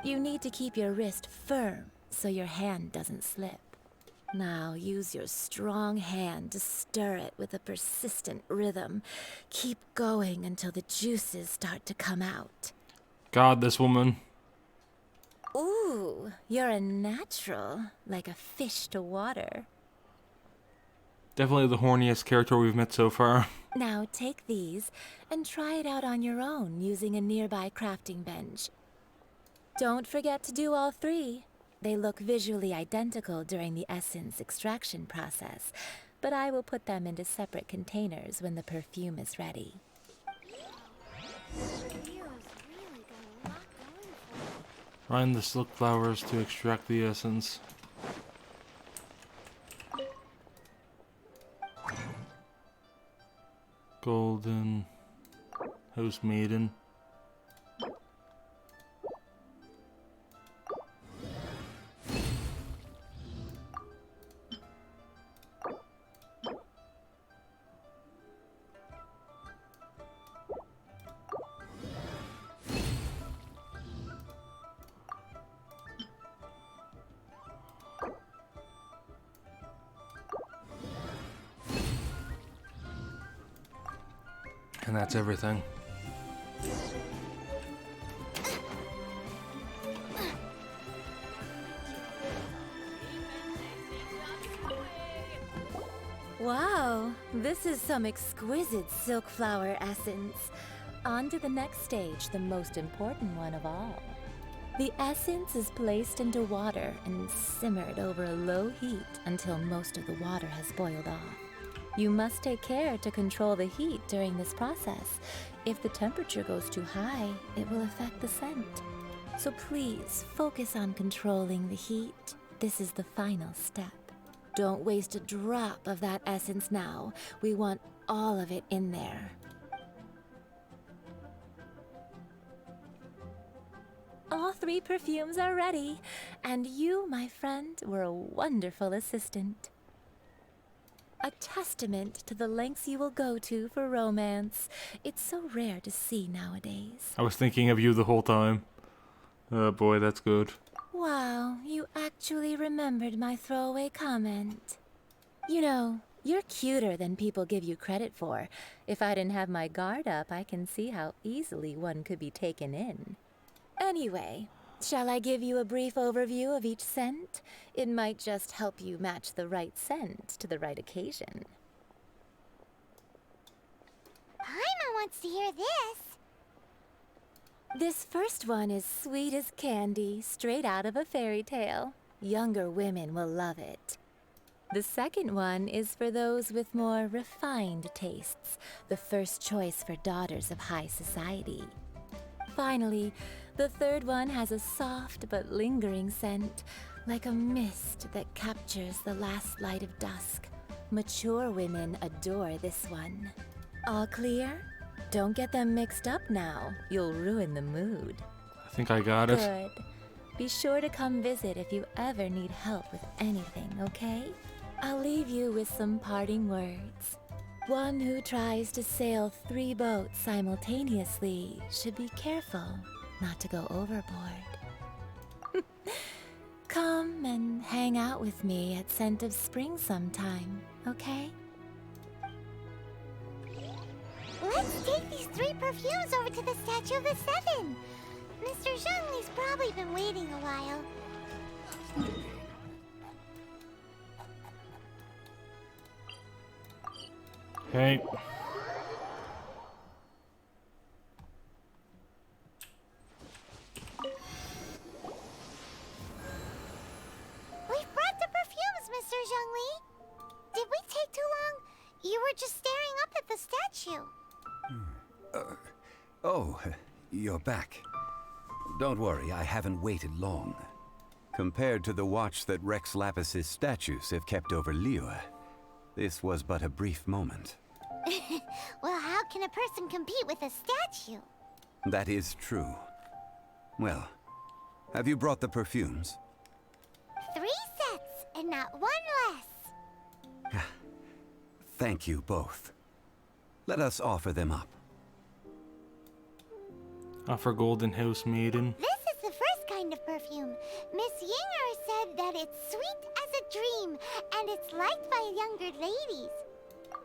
You need to keep your wrist firm so your hand doesn't slip. Now use your strong hand to stir it with a persistent rhythm. Keep going until the juices start to come out. God, this woman. Ooh, you're a natural, like a fish to water. Definitely the horniest character we've met so far. Now take these and try it out on your own using a nearby crafting bench. Don't forget to do all 3. They look visually identical during the essence extraction process, but I will put them into separate containers when the perfume is ready. Find the silk flowers to extract the essence. Golden House Maiden. And that's everything. Wow, this is some exquisite silk flower essence. On to the next stage, the most important one of all. The essence is placed into water and simmered over a low heat until most of the water has boiled off. You must take care to control the heat during this process. If the temperature goes too high, it will affect the scent. So please focus on controlling the heat. This is the final step. Don't waste a drop of that essence now. We want all of it in there. All 3 perfumes are ready, and you, my friend, were a wonderful assistant. A testament to the lengths you will go to for romance. It's so rare to see nowadays. I was thinking of you the whole time. Oh boy, that's good. Wow, you actually remembered my throwaway comment. You know, you're cuter than people give you credit for. If I didn't have my guard up, I can see how easily one could be taken in. Anyway, shall I give you a brief overview of each scent? It might just help you match the right scent to the right occasion. Paimon wants to hear this. This first one is sweet as candy, straight out of a fairy tale. Younger women will love it. The second one is for those with more refined tastes, the first choice for daughters of high society. Finally, the third one has a soft but lingering scent, like a mist that captures the last light of dusk. Mature women adore this one. All clear? Don't get them mixed up now. You'll ruin the mood. I think I got it. Good. Be sure to come visit if you ever need help with anything, okay? I'll leave you with some parting words. One who tries to sail 3 boats simultaneously should be careful not to go overboard. Come and hang out with me at Scent of Spring sometime, okay? Let's take these 3 perfumes over to the Statue of the Seven. Mr. Zhongli's probably been waiting a while. Okay. We've brought the perfumes, Mr. Zhongli. Did we take too long? You were just staring up at the statue. Oh, you're back. Don't worry, I haven't waited long. Compared to the watch that Rex Lapis's statues have kept over Liyue, this was but a brief moment. Well, how can a person compete with a statue? That is true. Well, have you brought the perfumes? 3 sets, and not 1 less. Thank you both. Let us offer them up. Offer Golden House Maiden. This is the first kind of perfume. Miss Yinger said that it's sweet as a dream, and it's liked by younger ladies.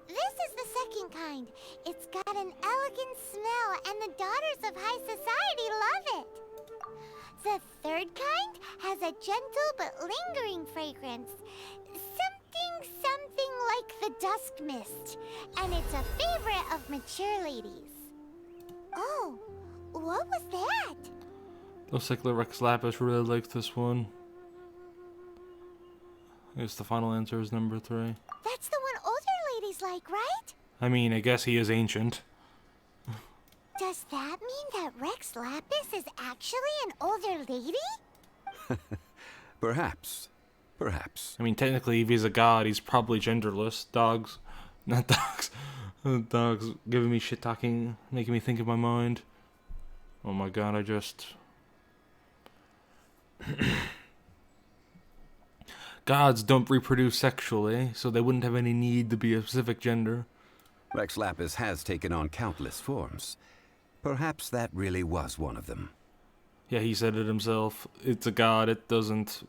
This is the second kind. It's got an elegant smell, and the daughters of high society love it. The third kind has a gentle but lingering fragrance. Something like the dusk mist, and it's a favorite of mature ladies. Oh, what was that? Looks like Rex Lapis really likes this one. I guess the final answer is number 3. That's the one older ladies like, right? I mean, I guess he is ancient. Does that mean that Rex Lapis is actually an older lady? Perhaps. Perhaps. I mean, technically, if he's a god, he's probably genderless. Dogs. Not dogs. Dogs giving me shit talking, making me think in my mind. Oh my god, I just... Gods don't reproduce sexually, so they wouldn't have any need to be a specific gender. Rex Lapis has taken on countless forms. Perhaps that really was one of them. Yeah, he said it himself. It's a god, it doesn't...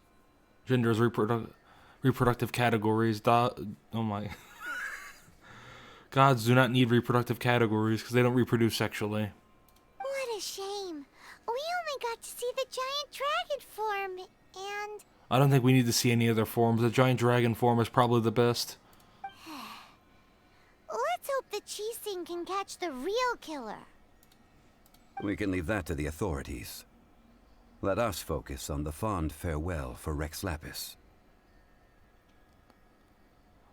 Gender is reproductive categories. Oh my... Gods do not need reproductive categories because they don't reproduce sexually. What a shame. We only got to see the giant dragon form, and... I don't think we need to see any other forms. The giant dragon form is probably the best. Let's hope that Qixing can catch the real killer. We can leave that to the authorities. Let us focus on the fond farewell for Rex Lapis.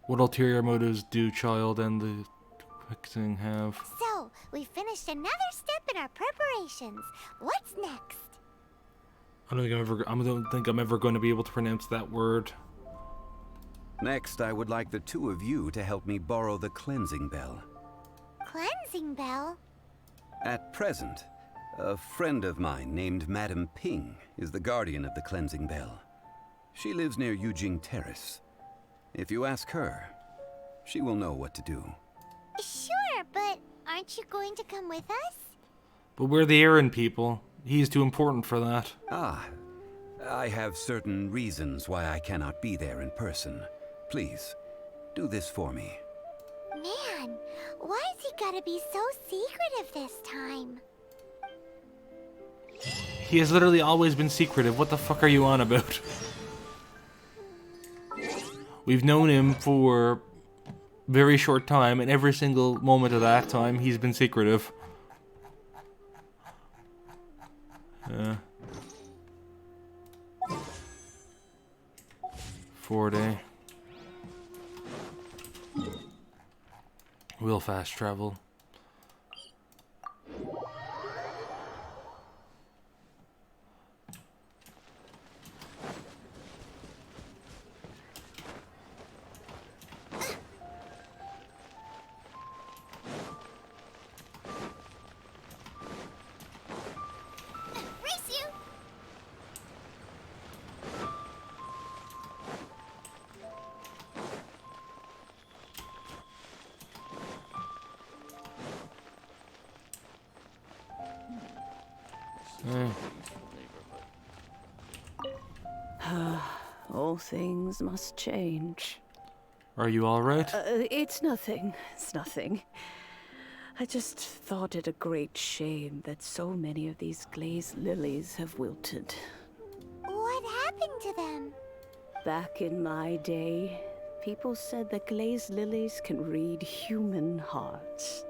What ulterior motives do Child and the Quixing have? So, we finished another step in our preparations. What's next? I don't think I'm ever going to be able to pronounce that word. Next, I would like the two of you to help me borrow the cleansing bell. Cleansing bell? At present, a friend of mine named Madame Ping is the guardian of the cleansing bell. She lives near Yujing Terrace. If you ask her, she will know what to do. Sure, but aren't you going to come with us? But we're the errand people. He's too important for that. Ah, I have certain reasons why I cannot be there in person. Please, do this for me. Man, why's he gotta be so secretive this time? He has literally always been secretive. What the fuck are you on about? We've known him for a very short time, and every single moment of that time, he's been secretive. 40. We'll fast travel. Race you! All things must change. Are you alright? It's nothing. It's nothing. I just thought it a great shame that so many of these glazed lilies have wilted. What happened to them? Back in my day, people said that glazed lilies can read human hearts.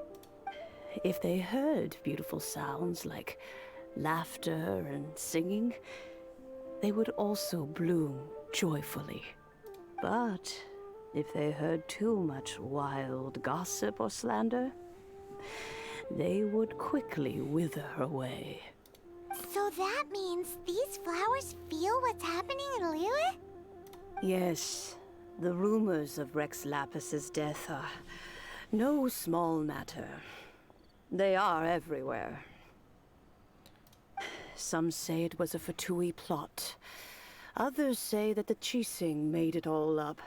If they heard beautiful sounds like laughter and singing, they would also bloom joyfully. But if they heard too much wild gossip or slander, they would quickly wither away. So that means these flowers feel what's happening in Liyue? Yes, the rumors of Rex Lapis's death are no small matter. They are everywhere. Some say it was a Fatui plot. Others say that the Chising made it all up.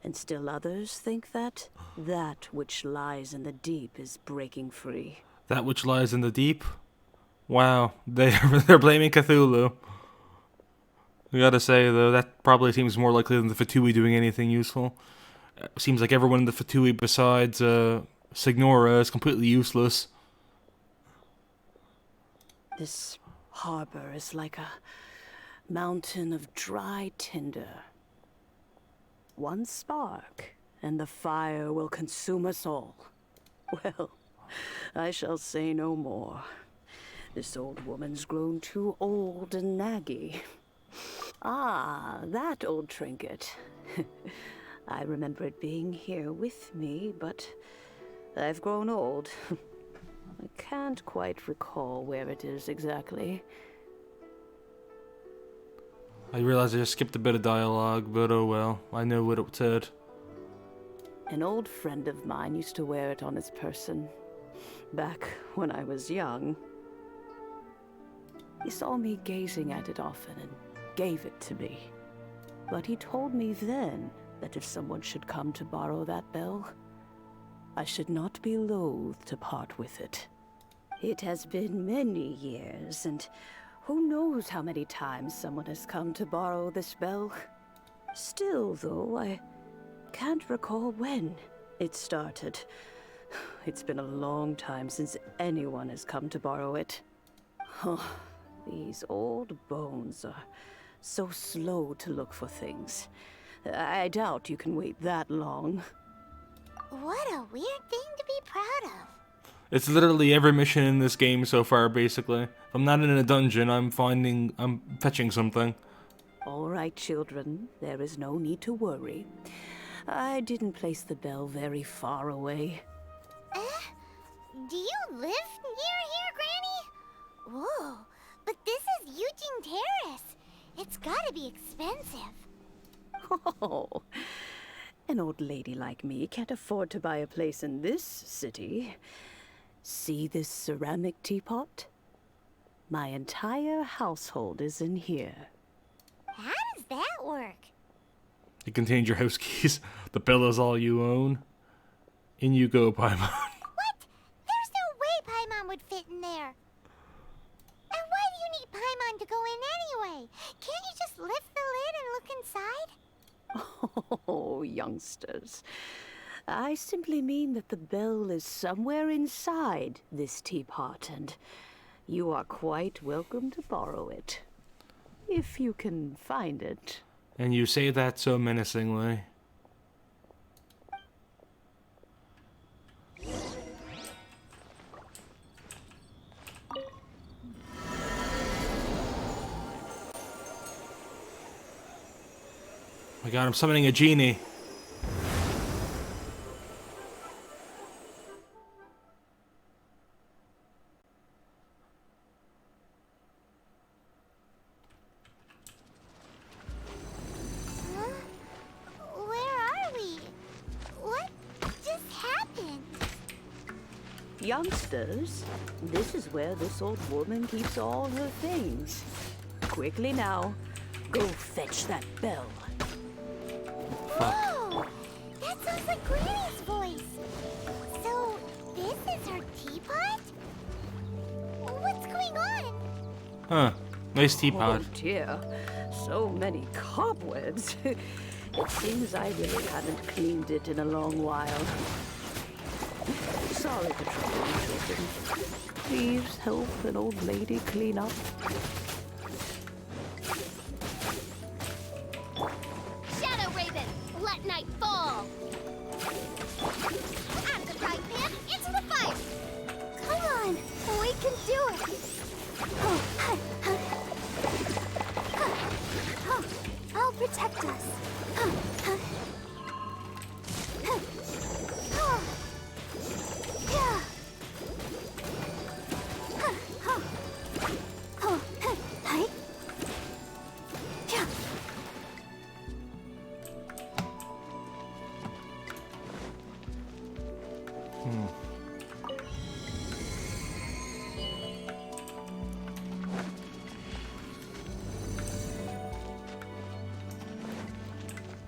And still others think that that which lies in the deep is breaking free. That which lies in the deep? Wow, they're blaming Cthulhu. I gotta say, though, that probably seems more likely than the Fatui doing anything useful. Seems like everyone in the Fatui besides Signora is completely useless. This harbor is like a mountain of dry tinder. One spark, and the fire will consume us all. Well, I shall say no more. This old woman's grown too old and naggy. Ah, that old trinket. I remember it being here with me, but I've grown old. I can't quite recall where it is exactly. I realized I just skipped a bit of dialogue, but oh well, I know what it said. An old friend of mine used to wear it on his person, back when I was young. He saw me gazing at it often and gave it to me. But he told me then that if someone should come to borrow that bell, I should not be loath to part with it. It has been many years, and who knows how many times someone has come to borrow this bell. Still, though, I can't recall when it started. It's been a long time since anyone has come to borrow it. Oh, these old bones are so slow to look for things. I doubt you can wait that long. What a weird thing to be proud of. It's literally every mission in this game so far, basically. If I'm not in a dungeon, I'm fetching something. All right, children, there is no need to worry. I didn't place the bell very far away. Do you live near here, Granny? Whoa, but this is Yujing Terrace. It's gotta be expensive. Oh, An old lady like me can't afford to buy a place in this city. See this ceramic teapot? My entire household is in here. How does that work? It contains your house keys. The bell is all you own. In you go, Paimon. What? There's no way Paimon would fit in there. And why do you need Paimon to go in anyway? Can't you just lift the lid and look inside? Oh, youngsters. I simply mean that the bell is somewhere inside this teapot, and you are quite welcome to borrow it. If you can find it. And you say that so menacingly. Oh my god, I'm summoning a genie. Youngsters, this is where this old woman keeps all her things. Quickly now, go fetch that bell. Whoa! That sounds like Granny's voice. So, this is her teapot? What's going on? Huh. Nice teapot. Oh dear, so many cobwebs. It seems I really haven't cleaned it in a long while. Sorry to trouble you, children. Please help an old lady clean up. Shadow Raven, let night fall! Out of the frying pan, into the fire! Come on, we can do it! I'll protect us.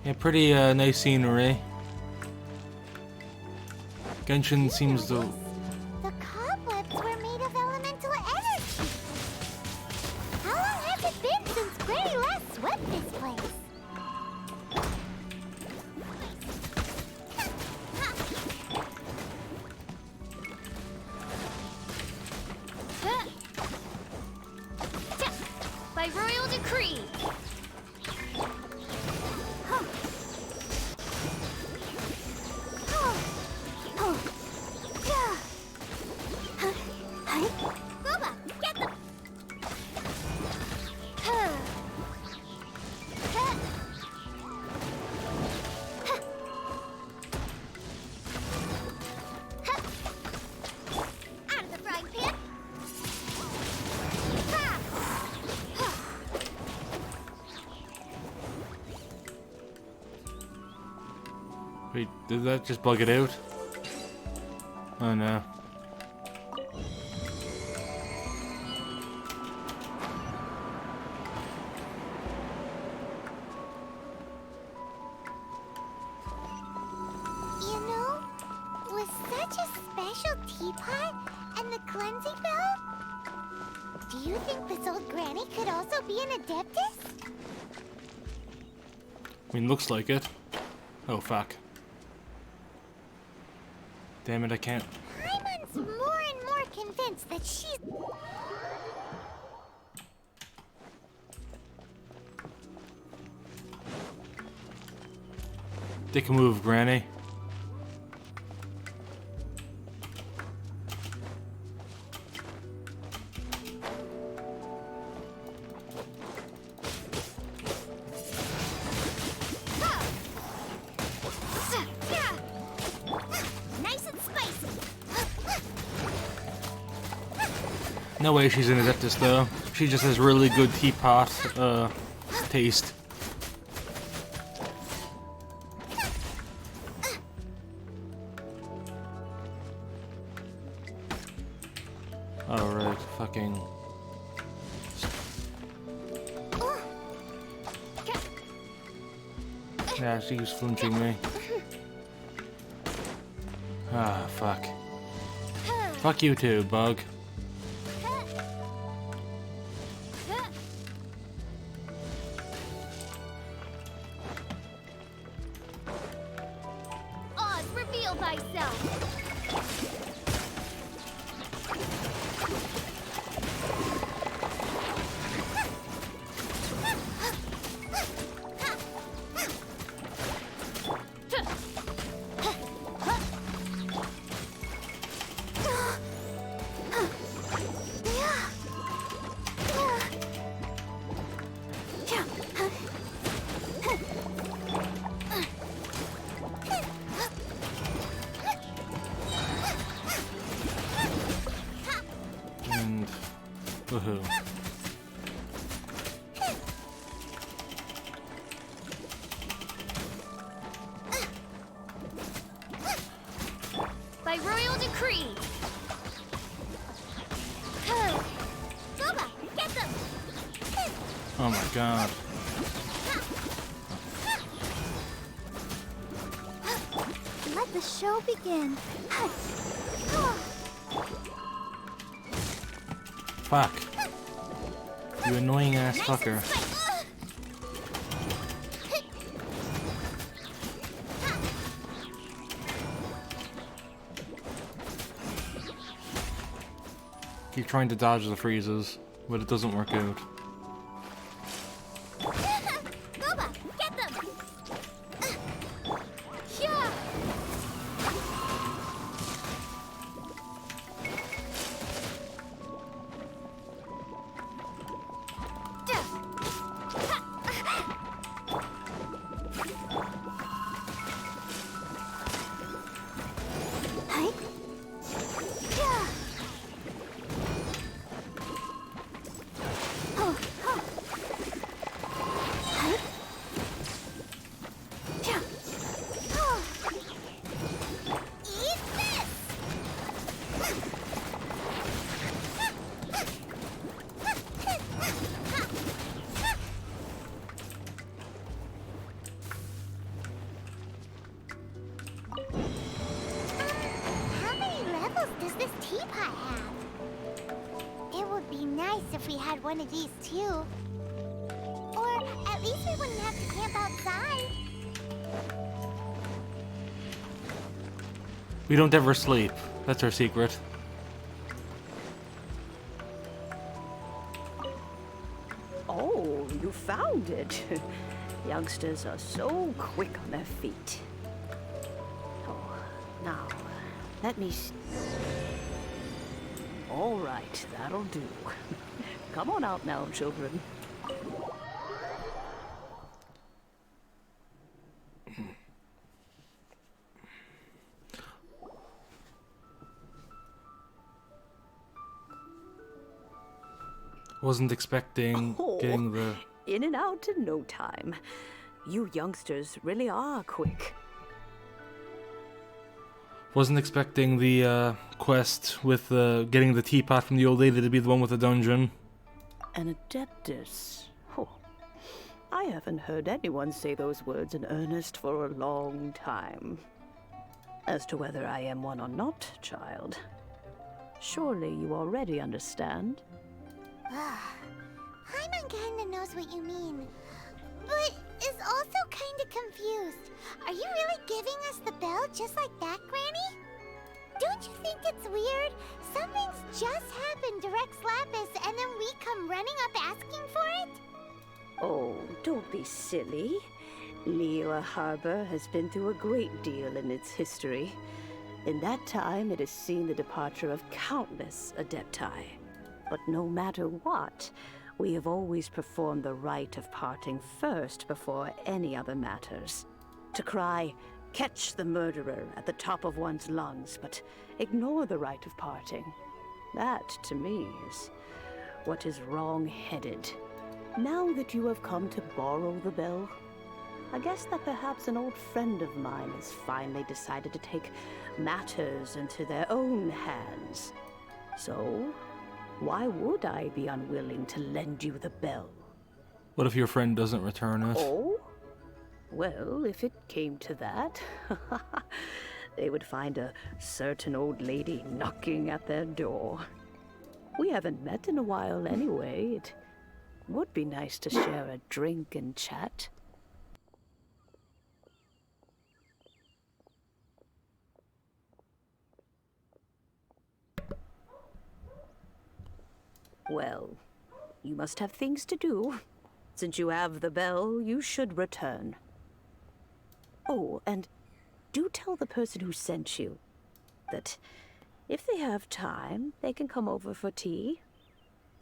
Yeah, pretty nice scenery. Genshin seems to... The cobwebs were made of elemental energy. How long has it been since Granny last swept this place? By royal decree. Wait, did that just bug it out? Oh no. You know, with such a special teapot and the cleansing bell, do you think this old granny could also be an adeptus? I mean, looks like it. Oh fuck. Damn it, I can't. Paimon's more and more convinced that she's... Dick move, Granny. No way she's an adeptus though. She just has really good teapot taste. Alright, fucking... Yeah, she's flinching me. Ah, fuck. Fuck you too, bug. Oz, reveal thyself! And... woohoo. By royal decree! Boba, get them! Oh my god. Let the show begin. Fuck. You annoying ass fucker. Keep trying to dodge the freezes, but it doesn't work out. Boba, get them! Yeah! How many levels does this teapot have? It would be nice if we had one of these too. Or at least we wouldn't have to camp outside. We don't ever sleep. That's our secret. Oh, you found it. Youngsters are so quick on their feet. Oh, now, let me see. All right, that'll do. Come on out now, children. Wasn't expecting getting the... In and out in no time. You youngsters really are quick. Wasn't expecting the quest with getting the teapot from the old lady to be the one with the dungeon. An adeptus. Oh, I haven't heard anyone say those words in earnest for a long time. As to whether I am one or not, child, surely you already understand. Paimon kinda knows what you mean, but is also kinda confused. Are you really giving us the bell just like that, Granny? Don't you think it's weird? Something's just happened to Rex Lapis and then we come running up asking for it? Oh, don't be silly. Liyue Harbor has been through a great deal in its history. In that time, it has seen the departure of countless adepti. But no matter what, we have always performed the rite of parting first before any other matters. To cry, "Catch the murderer," at the top of one's lungs, but ignore the rite of parting. That, to me, is what is wrong-headed. Now that you have come to borrow the bell, I guess that perhaps an old friend of mine has finally decided to take matters into their own hands. So, Why would I be unwilling to lend you the bell? What if your friend doesn't return it? Oh? Well, if it came to that, they would find a certain old lady knocking at their door. We haven't met in a while anyway. It would be nice to share a drink and chat. Well, you must have things to do. Since you have the bell, you should return. Oh, and do tell the person who sent you that if they have time, they can come over for tea.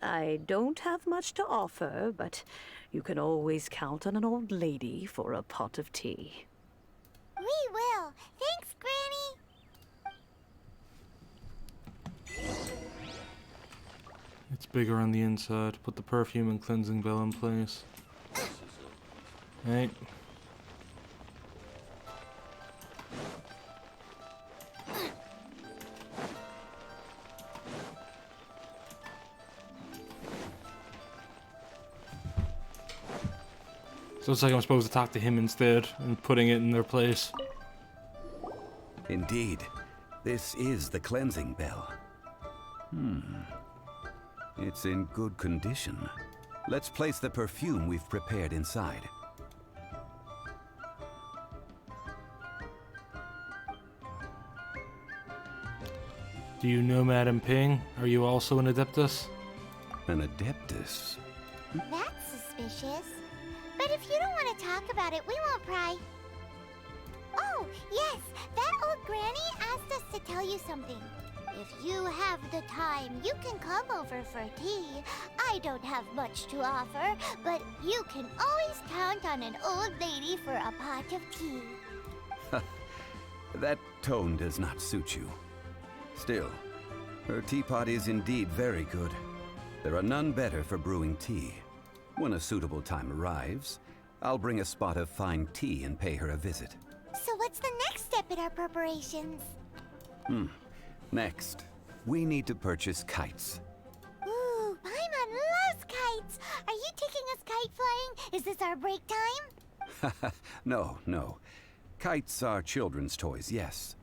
I don't have much to offer, but you can always count on an old lady for a pot of tea. We will. Thanks, Granny. It's bigger on the inside. Put the perfume and cleansing bell in place. Right. So it's like I'm supposed to talk to him instead and putting it in their place. Indeed. This is the cleansing bell. It's in good condition. Let's place the perfume we've prepared inside. Do you know Madam Ping? Are you also an Adeptus? An Adeptus? That's suspicious. But if you don't want to talk about it, we won't pry. Oh, yes, that old granny asked us to tell you something. If you have the time, you can come over for tea. I don't have much to offer, but you can always count on an old lady for a pot of tea. That tone does not suit you. Still, her teapot is indeed very good. There are none better for brewing tea. When a suitable time arrives, I'll bring a spot of fine tea and pay her a visit. So what's the next step in our preparations? Next, we need to purchase kites. Ooh, Paimon loves kites! Are you taking us kite flying? Is this our break time? No. Kites are children's toys, yes.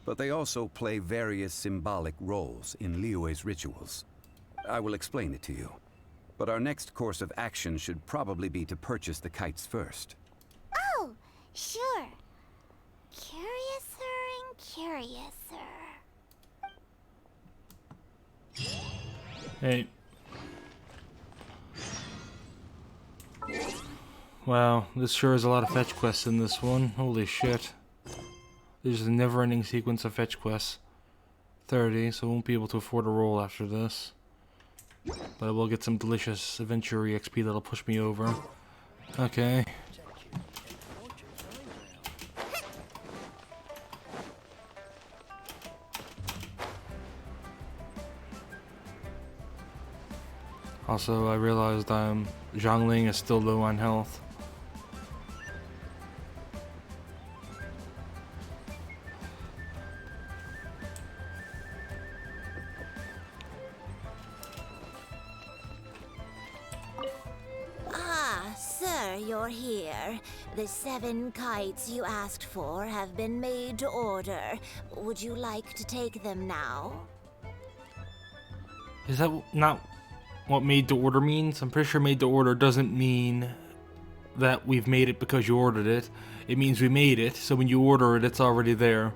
But they also play various symbolic roles in Liyue's rituals. I will explain it to you. But our next course of action should probably be to purchase the kites first. Oh, sure. Curiouser and curiouser. Hey. Wow, this sure is a lot of fetch quests in this one. Holy shit. There's a never-ending sequence of fetch quests. 30, so I won't be able to afford a roll after this. But I will get some delicious adventure EXP that'll push me over. Okay. Also, I realized Zhongling is still low on health. Ah, sir, you're here. The 7 kites you asked for have been made to order. Would you like to take them now? Is that not what made to order means? I'm pretty sure made to order doesn't mean that we've made it because you ordered it. It means we made it, so when you order it, it's already there.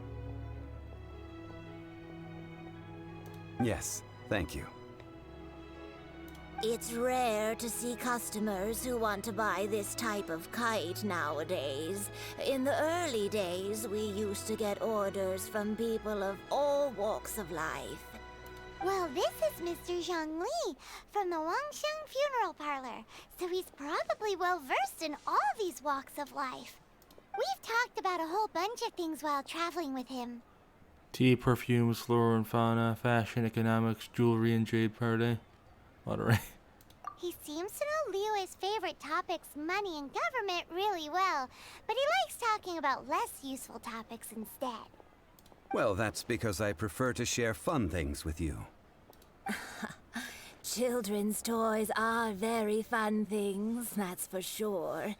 Yes, thank you. It's rare to see customers who want to buy this type of kite nowadays. In the early days, we used to get orders from people of all walks of life. Well, this is Mr. Zhongli from the Wangsheng Funeral Parlor, so he's probably well-versed in all these walks of life. We've talked about a whole bunch of things while traveling with him. Tea, perfumes, flora and fauna, fashion, economics, jewelry, and jade party. Lottery. He seems to know Liyue's favorite topics, money and government, really well, but he likes talking about less useful topics instead. Well, that's because I prefer to share fun things with you. Children's toys are very fun things, that's for sure.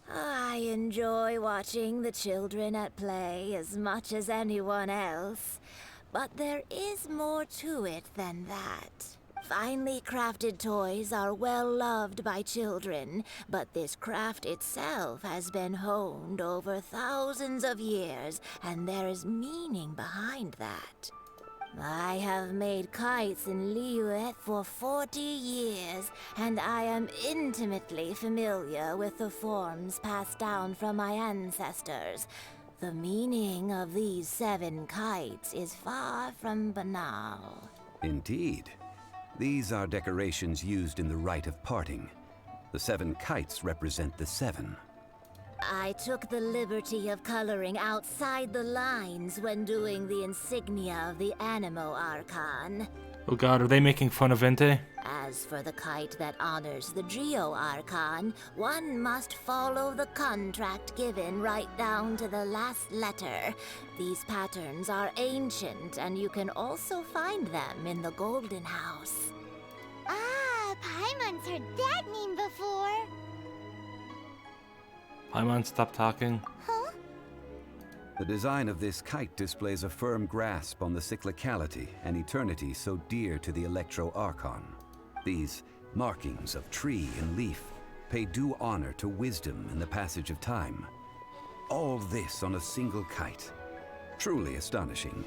I enjoy watching the children at play as much as anyone else. But there is more to it than that. Finely crafted toys are well loved by children, but this craft itself has been honed over thousands of years, and there is meaning behind that. I have made kites in Liyue for 40 years, and I am intimately familiar with the forms passed down from my ancestors. The meaning of these 7 kites is far from banal. Indeed. These are decorations used in the rite of parting. The 7 kites represent the 7. I took the liberty of coloring outside the lines when doing the insignia of the Animo Archon. Oh god, are they making fun of Vente? As for the kite that honors the Geo Archon, one must follow the contract given right down to the last letter. These patterns are ancient, and you can also find them in the Golden House. Ah, Paimon's heard that name before. Paimon, stop talking. Huh? The design of this kite displays a firm grasp on the cyclicality and eternity so dear to the Electro Archon. These markings of tree and leaf pay due honor to wisdom and the passage of time. All this on a single kite. Truly astonishing.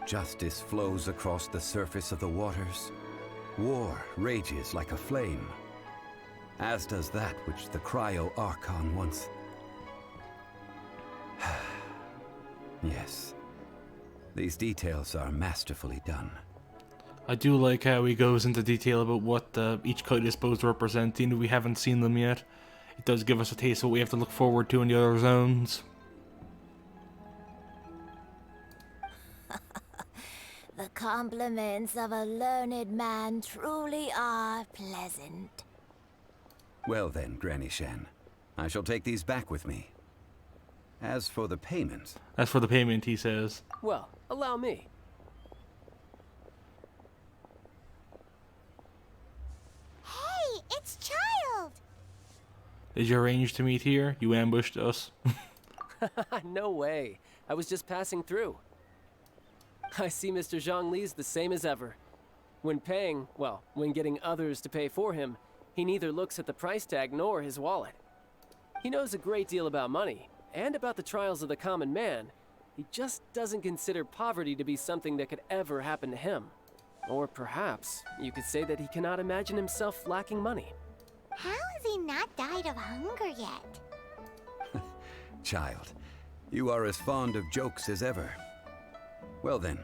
Justice flows across the surface of the waters. War rages like a flame. As does that which the Cryo Archon once... Yes. These details are masterfully done. I do like how he goes into detail about what each kite is supposed to represent, even if we haven't seen them yet. It does give us a taste of what we have to look forward to in the other zones. The compliments of a learned man truly are pleasant. Well then, Granny Shan, I shall take these back with me. As for the payment... As for the payment, he says. Well, allow me. Hey, it's Child! Did you arrange to meet here? You ambushed us. No way. I was just passing through. I see Mr. Zhongli's the same as ever. When paying, well, when getting others to pay for him, he neither looks at the price tag nor his wallet. He knows a great deal about money, and about the trials of the common man. He just doesn't consider poverty to be something that could ever happen to him. Or perhaps you could say that he cannot imagine himself lacking money. How has he not died of hunger yet? Child, you are as fond of jokes as ever. Well then,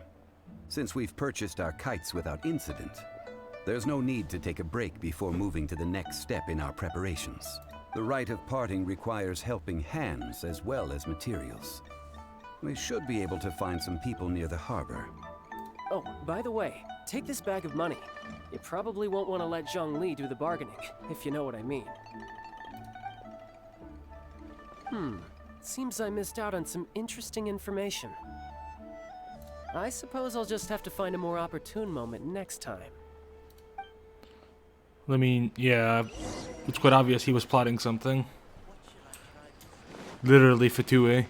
since we've purchased our kites without incident, there's no need to take a break before moving to the next step in our preparations. The rite of parting requires helping hands as well as materials. We should be able to find some people near the harbor. Oh, by the way, take this bag of money. You probably won't want to let Zhongli do the bargaining, if you know what I mean. Seems I missed out on some interesting information. I suppose I'll just have to find a more opportune moment next time. I mean, yeah, it's quite obvious he was plotting something. Literally, Fatue.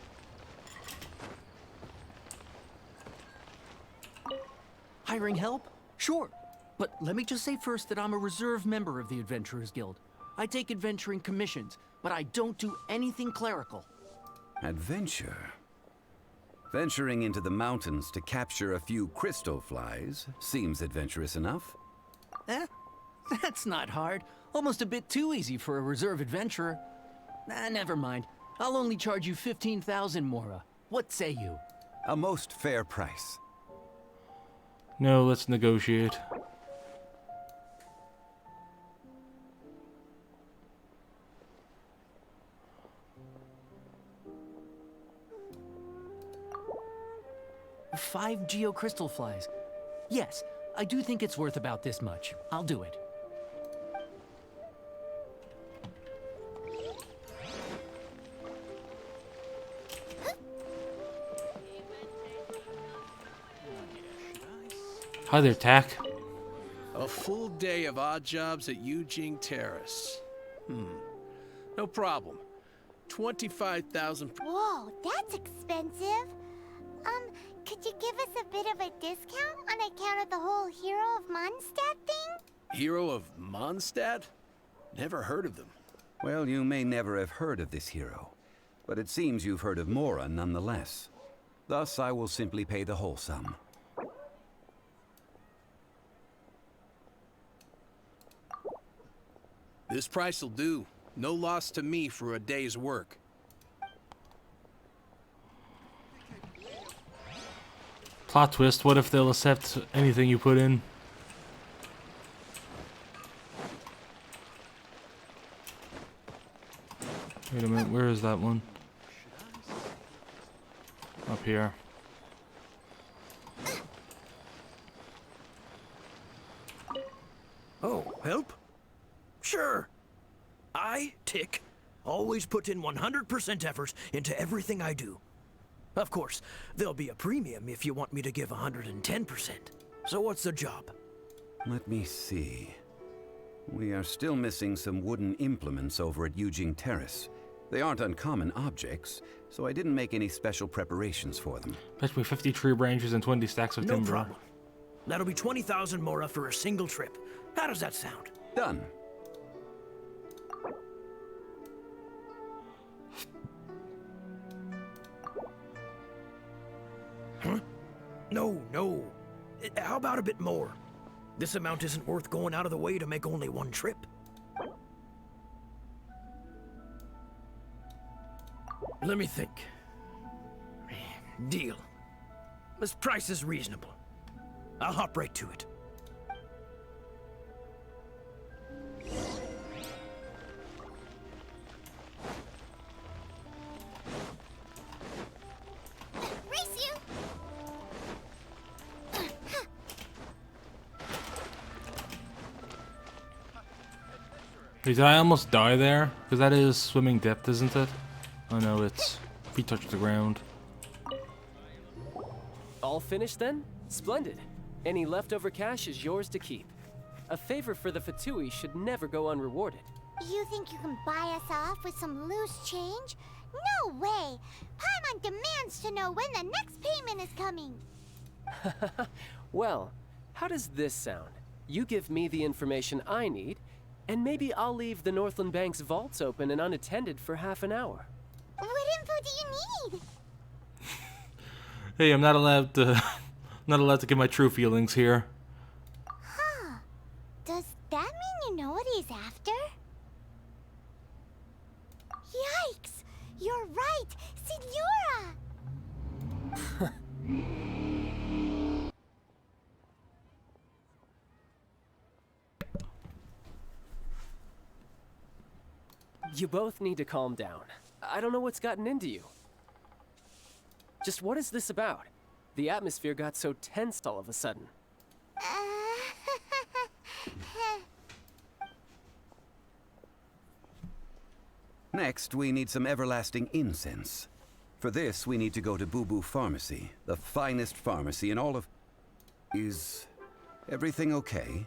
Hiring help? Sure. But let me just say first that I'm a reserve member of the Adventurers Guild. I take adventuring commissions, but I don't do anything clerical. Adventure? Venturing into the mountains to capture a few crystal flies seems adventurous enough. Eh? That's not hard. Almost a bit too easy for a reserve adventurer. Never mind. I'll only charge you 15,000 Mora. What say you? A most fair price. No, let's negotiate. Five geocrystal flies. Yes, I do think it's worth about this much. I'll do it. Hi there, Tack. A full day of odd jobs at Eugene Terrace. No problem. 25,000. Whoa, that's expensive. Could you give us a bit of a discount on account of the whole Hero of Mondstadt thing? Hero of Mondstadt? Never heard of them. Well, you may never have heard of this hero, but it seems you've heard of Mora nonetheless. Thus, I will simply pay the whole sum. This price'll do. No loss to me for a day's work. Plot twist, what if they'll accept anything you put in? Wait a minute, where is that one? Up here. Oh, help? Sure. I, Tick, always put in 100% effort into everything I do. Of course, there'll be a premium if you want me to give 110%. So what's the job? Let me see. We are still missing some wooden implements over at Eugene Terrace. They aren't uncommon objects, so I didn't make any special preparations for them. Fetch me 50 tree branches and 20 stacks of timber. No problem. That'll be 20,000 mora for a single trip. How does that sound? Done. Huh? No. How about a bit more? This amount isn't worth going out of the way to make only one trip. Let me think. Deal. This price is reasonable. I'll hop right to it. Race you! Hey, did I almost die there? Because that is swimming depth, isn't it? Oh no, it's feet touch the ground. All finished then? Splendid. Any leftover cash is yours to keep. A favor for the Fatui should never go unrewarded. You think you can buy us off with some loose change? No way! Paimon demands to know when the next payment is coming. Well, how does this sound? You give me the information I need, and maybe I'll leave the Northland Bank's vaults open and unattended for half an hour. What info do you need? Hey, I'm not allowed to give my true feelings here. Huh. Does that mean you know what he's after? Yikes! You're right! Signora! You both need to calm down. I don't know what's gotten into you. Just what is this about? The atmosphere got so tense all of a sudden. Next, we need some everlasting incense. For this, we need to go to Boo Boo Pharmacy, the finest pharmacy in all of... Is everything okay?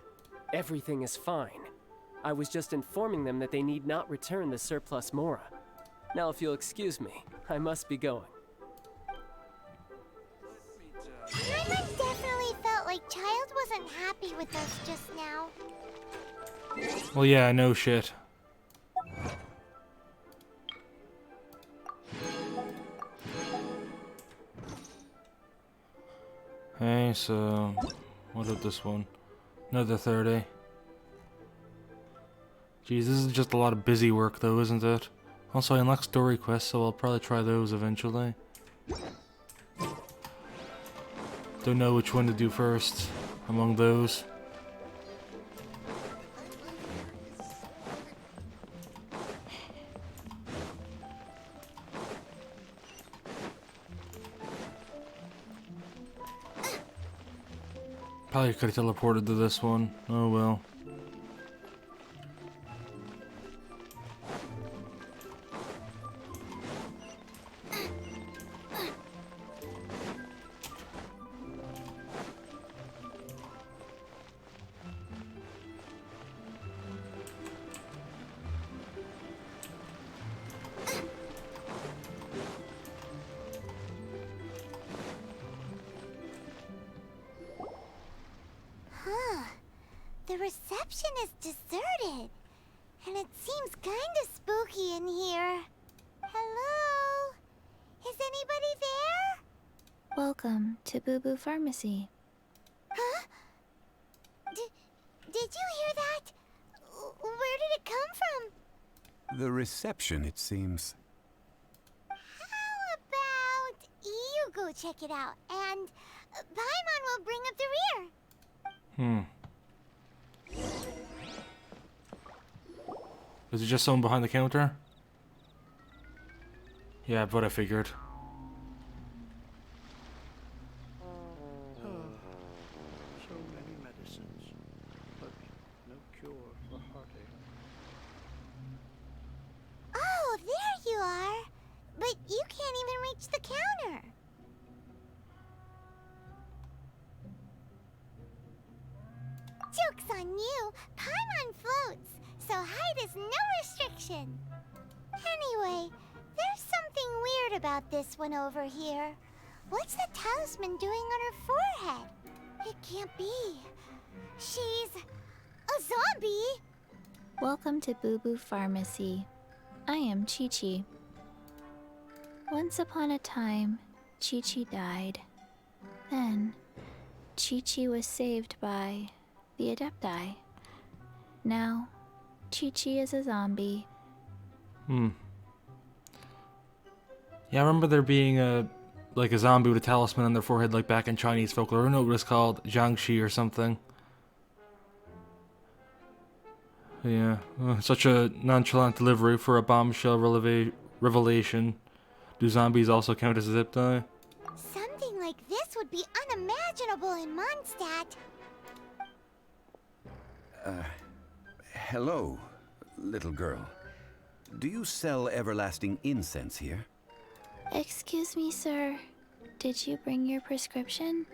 Everything is fine. I was just informing them that they need not return the surplus Mora. Now, if you'll excuse me, I must be going. Paimon definitely felt like Child wasn't happy with us just now. Well, yeah, no shit. Hey, so what about this one? Another 30. Geez, this is just a lot of busy work though, isn't it? Also, I unlocked story quests, so I'll probably try those eventually. Don't know which one to do first among those. Probably could have teleported to this one. Oh well. reception is deserted. And it seems kinda spooky in here. Hello? Is anybody there? Welcome to Boo Boo Pharmacy. Huh? Did you hear that? Where did it come from? The reception, it seems. How about you go check it out, and Paimon will bring up the rear. Is it just someone behind the counter? Yeah, but I figured. So many medicines, but no cure for heartache. Oh, there you are. But you can't even reach the counter. Joke's on you. Paimon floats, so height is no restriction. Anyway, there's something weird about this one over here. What's the talisman doing on her forehead? It can't be. She's a zombie. Welcome to Boo Boo Pharmacy. I am Chi-Chi. Once upon a time, Chi-Chi died. Then, Chi-Chi was saved by the Adepti. Now, Chi-Chi is a zombie. Yeah, I remember there being a zombie with a talisman on their forehead, like back in Chinese folklore. I don't know what it's called, Jiangxi or something. Yeah, such a nonchalant delivery for a bombshell revelation. Do zombies also count as Adepti? Something like this would be unimaginable in Mondstadt. Hello, little girl. Do you sell everlasting incense here? Excuse me, sir. Did you bring your prescription?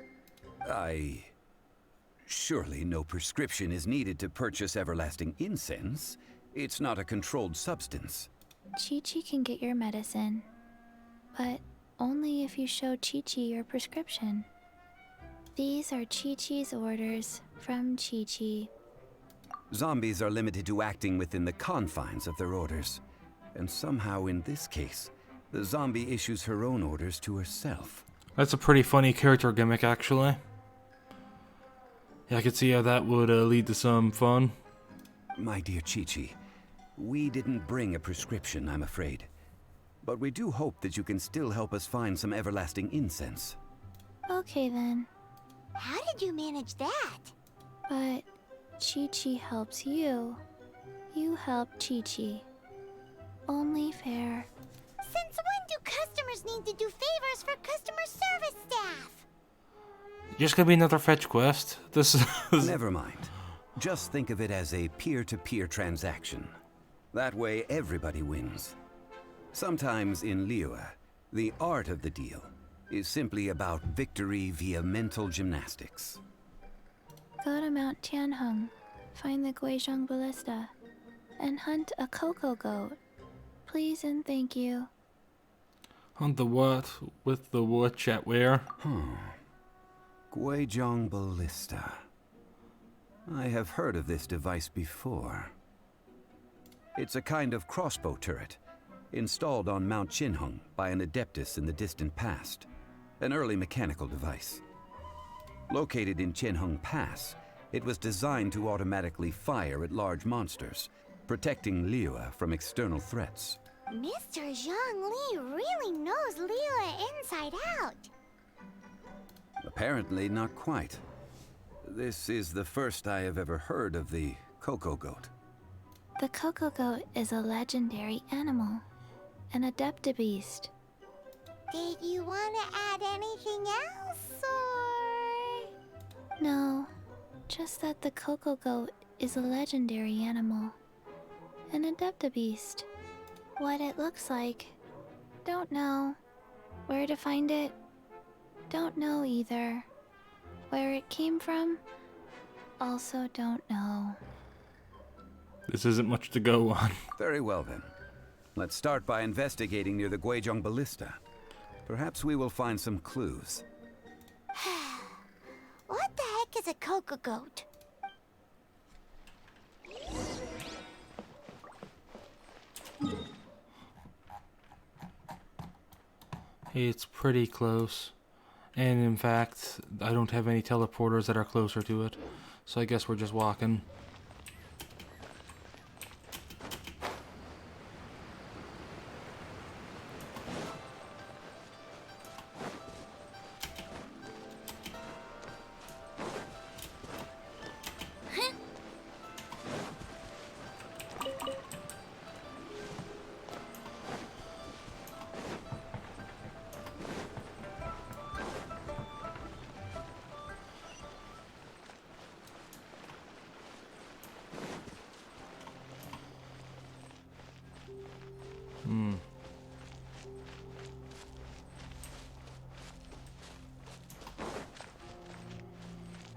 Surely no prescription is needed to purchase everlasting incense. It's not a controlled substance. Chi-Chi can get your medicine, but only if you show Chi-Chi your prescription. These are Chi-Chi's orders from Chi-Chi. Zombies are limited to acting within the confines of their orders. And somehow in this case, the zombie issues her own orders to herself. That's a pretty funny character gimmick, actually. Yeah, I could see how that would lead to some fun. My dear Chi-Chi, we didn't bring a prescription, I'm afraid. But we do hope that you can still help us find some everlasting incense. Okay then. How did you manage that? But Chi-Chi helps you. You help Chi-Chi. Only fair. Since when do customers need to do favors for customer service staff? Just gonna be another fetch quest. This is... Never mind. Just think of it as a peer-to-peer transaction. That way everybody wins. Sometimes in Liyue, the art of the deal is simply about victory via mental gymnastics. Go to Mount Tianheng, find the Guizhong Ballista, and hunt a cocoa goat. Please and thank you. Hunt the what? With the what, chat where? Guizhong Ballista. I have heard of this device before. It's a kind of crossbow turret, installed on Mount Qinheng by an adeptus in the distant past. An early mechanical device. Located in Qinheng Pass, it was designed to automatically fire at large monsters, protecting Liyue from external threats. Mr. Zhongli really knows Liyue inside out. Apparently not quite. This is the first I have ever heard of the cocoa goat. The cocoa goat is a legendary animal, an adeptabeast. Did you want to add anything else, or...? No, just that the cocoa goat is a legendary animal, an adeptabeast. What it looks like, don't know. Where to find it, don't know either. Where it came from, also don't know. This isn't much to go on. Very well then. Let's start by investigating near the Guizhong Ballista. Perhaps we will find some clues. What the heck is a cocoa goat? It's pretty close. And in fact, I don't have any teleporters that are closer to it. So I guess we're just walking.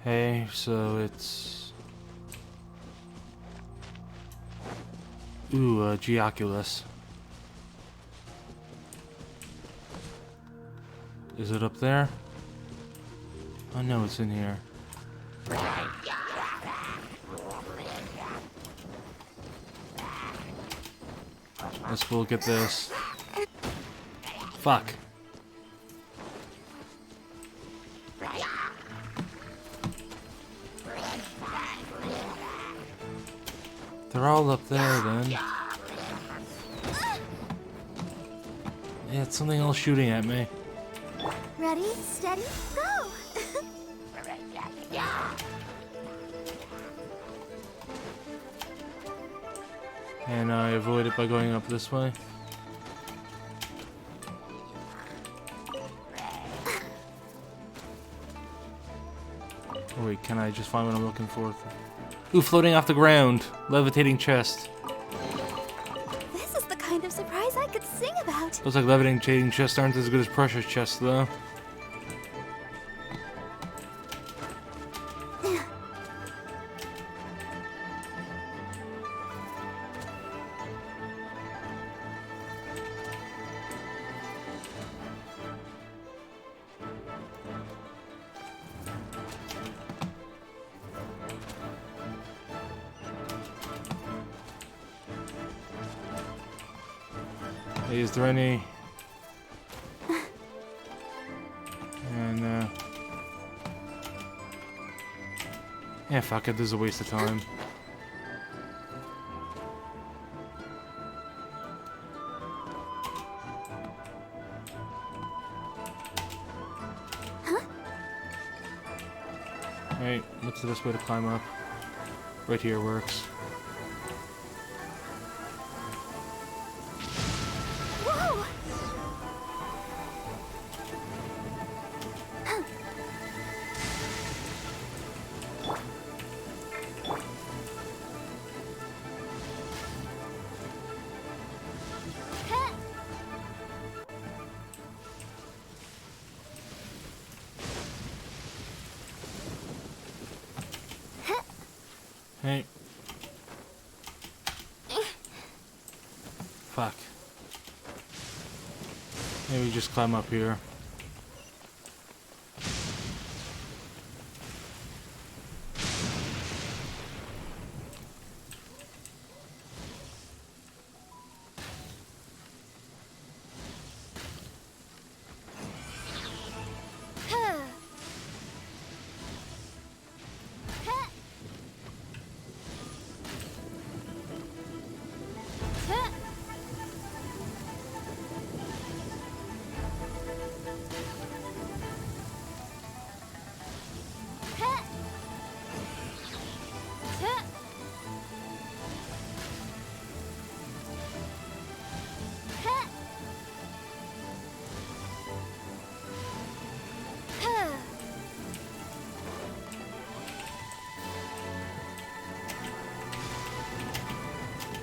Hey, so it's... Ooh, Geoculus. Is it up there? Oh no, it's in here. Let's go get this. Fuck. They're all up there then. Yeah, it's something else shooting at me. Ready, steady, go! And I avoid it by going up this way. Oh wait, can I just find what I'm looking for? Ooh, floating off the ground. Levitating chest. This is the kind of surprise I could sing about. Looks like levitating chests aren't as good as precious chests, though. Hey, is there any... And, yeah, fuck it, this is a waste of time. Hey, what's the best way to climb up? Right here works. Whoa! Hey. Fuck. Maybe just climb up here.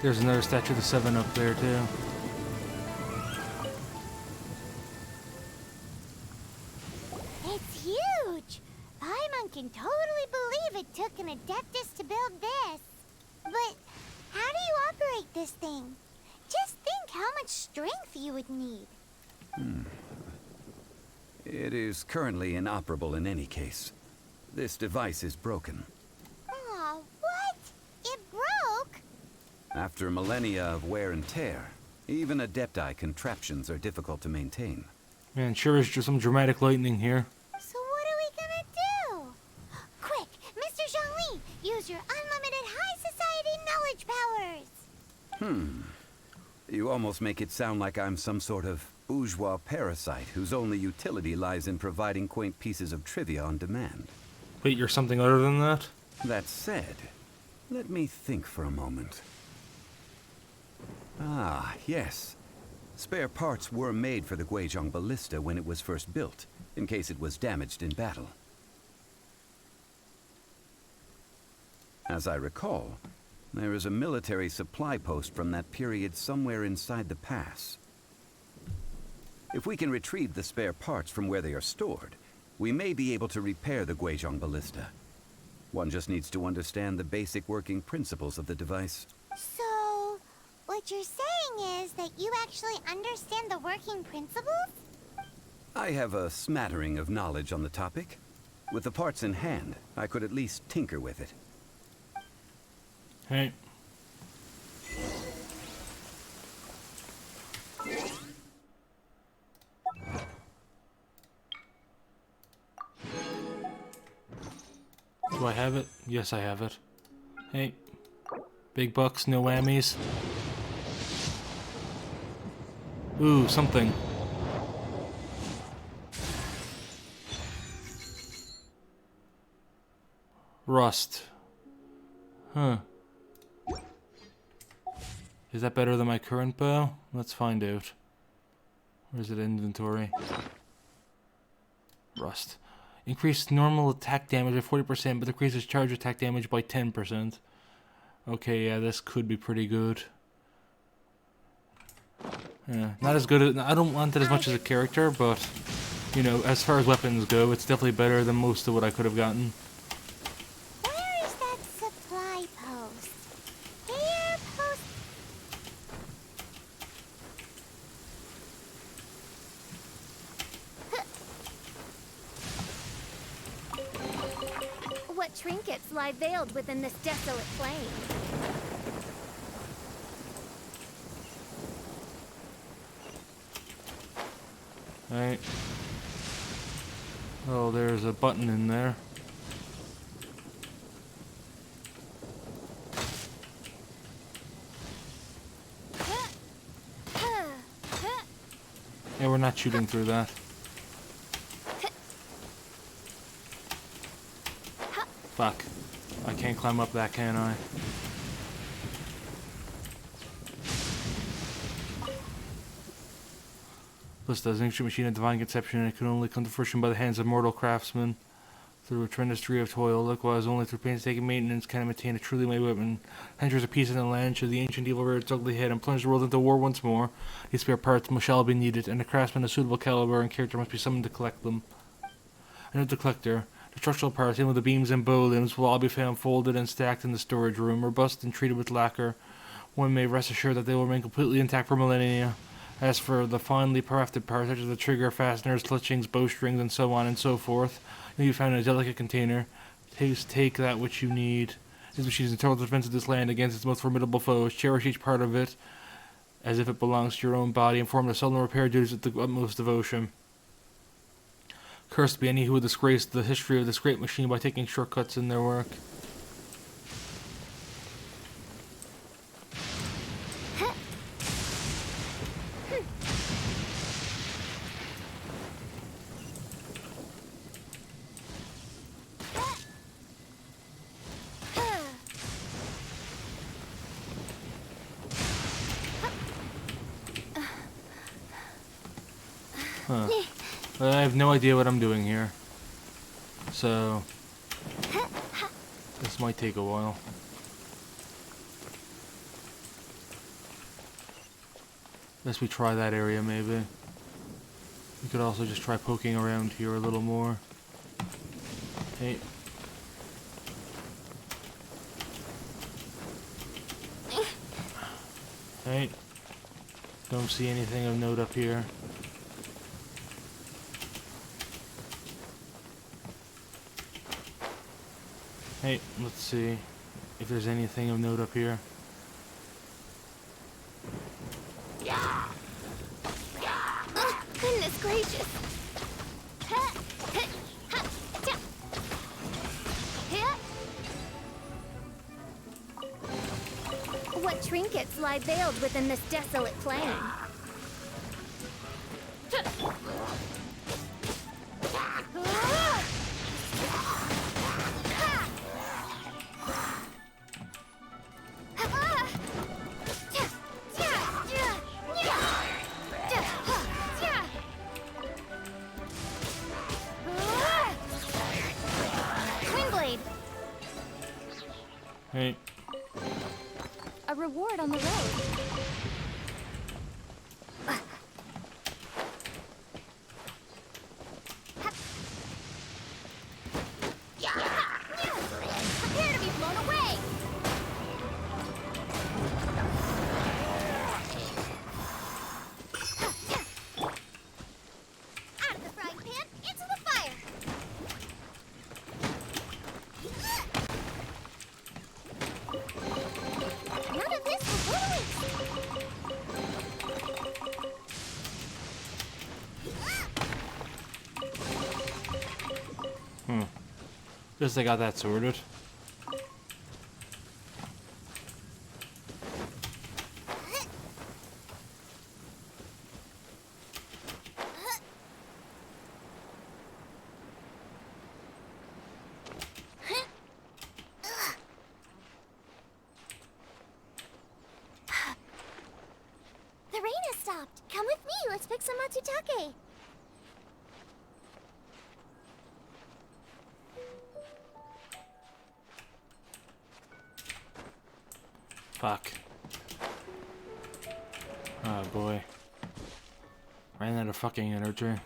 There's another statue of the Seven up there too. It's huge! Paimon can totally believe it took an Adeptus to build this. But how do you operate this thing? Just think how much strength you would need. It is currently inoperable in any case. This device is broken. Aw, what? It broke? After millennia of wear and tear, even Adepti contraptions are difficult to maintain. Man, sure is just some dramatic lightning here. So what are we gonna do? Quick, Mr. Zhongli, use your unlimited high society knowledge powers. You almost make it sound like I'm some sort of bourgeois parasite whose only utility lies in providing quaint pieces of trivia on demand. Wait, you're something other than that? That said, let me think for a moment. Ah, yes. Spare parts were made for the Guizhong ballista when it was first built, in case it was damaged in battle. As I recall, there is a military supply post from that period somewhere inside the pass. If we can retrieve the spare parts from where they are stored, we may be able to repair the Guizhong ballista. One just needs to understand the basic working principles of the device. So, what you're saying is that you actually understand the working principles? I have a smattering of knowledge on the topic. With the parts in hand, I could at least tinker with it. Hey. Do I have it? Yes, I have it. Hey. Big bucks, no whammies. Ooh, something. Rust. Huh. Is that better than my current bow? Let's find out. Where's it inventory? Rust. Increased normal attack damage by 40%, but decreases charge attack damage by 10%. Okay, yeah, this could be pretty good. Yeah, not as good as... I don't want it as much as a character, but... You know, as far as weapons go, it's definitely better than most of what I could have gotten. Where is that supply post? Here, post... What trinkets lie veiled within this desolate plain? Right. Oh, there's a button in there. Yeah, we're not shooting through that. Fuck. I can't climb up that, can I? Ballista is an ancient machine of divine conception, and it can only come to fruition by the hands of mortal craftsmen. Through a tremendous degree of toil, likewise only through painstaking maintenance can it maintain a truly mighty weapon. Enters a peace in the land, should the ancient evil rear its ugly head and plunge the world into war once more. These spare parts shall be needed, and a craftsman of suitable caliber and character must be summoned to collect them. I note the collector. The structural parts, in with the beams and bow limbs, will all be found folded and stacked in the storage room, robust and treated with lacquer. One may rest assured that they will remain completely intact for millennia. As for the finely crafted parts, such as the trigger, fasteners, clutchings, bowstrings, and so on and so forth, may be found in a delicate container. Take that which you need. This machine is in total defense of this land against its most formidable foes. Cherish each part of it as if it belongs to your own body, and perform the solemn repair duties with the utmost devotion. Cursed be any who would disgrace the history of this great machine by taking shortcuts in their work. Huh. I have no idea what I'm doing here. So, this might take a while. Guess we try that area maybe. We could also just try poking around here a little more. Hey. Hey. Don't see anything of note up here. Hey, let's see if there's anything of note up here. Goodness gracious! vicious. What trinkets lie veiled within this desolate plain? Windblade, Hey. a reward on the road. Prepare to be blown away! Out of the frying pan, into the fire! None of this will go to waste! Guess I got that sorted. The rain has stopped. Come with me. Let's pick some matsutake. Fuck. Oh boy. Ran out of fucking energy. I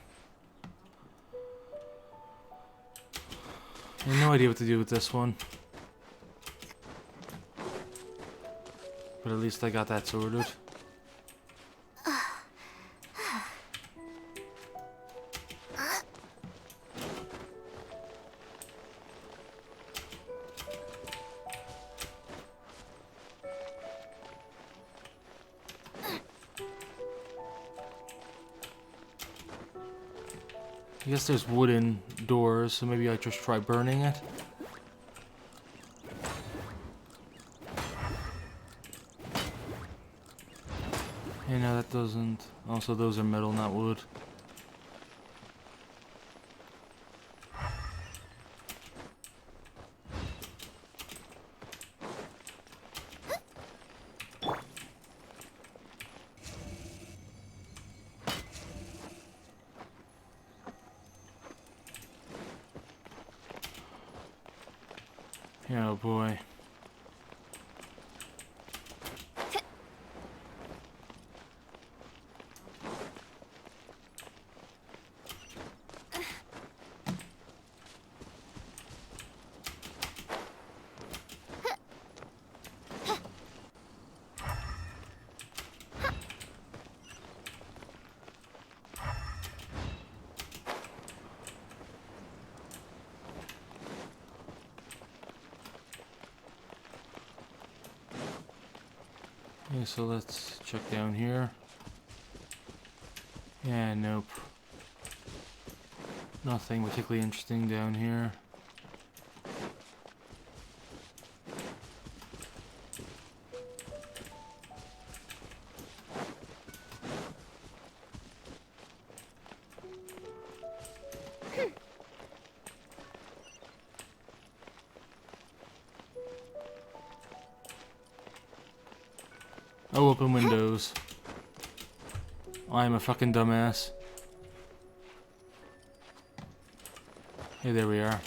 have no idea what to do with this one. But at least I got that sorted. I guess there's wooden doors, so maybe I just try burning it. Yeah, no, that doesn't. Also, those are metal, not wood. Oh boy. Okay, so let's check down here. Yeah, nope. Nothing particularly interesting down here. Oh, open windows. I'm a fucking dumbass. Hey, there we are.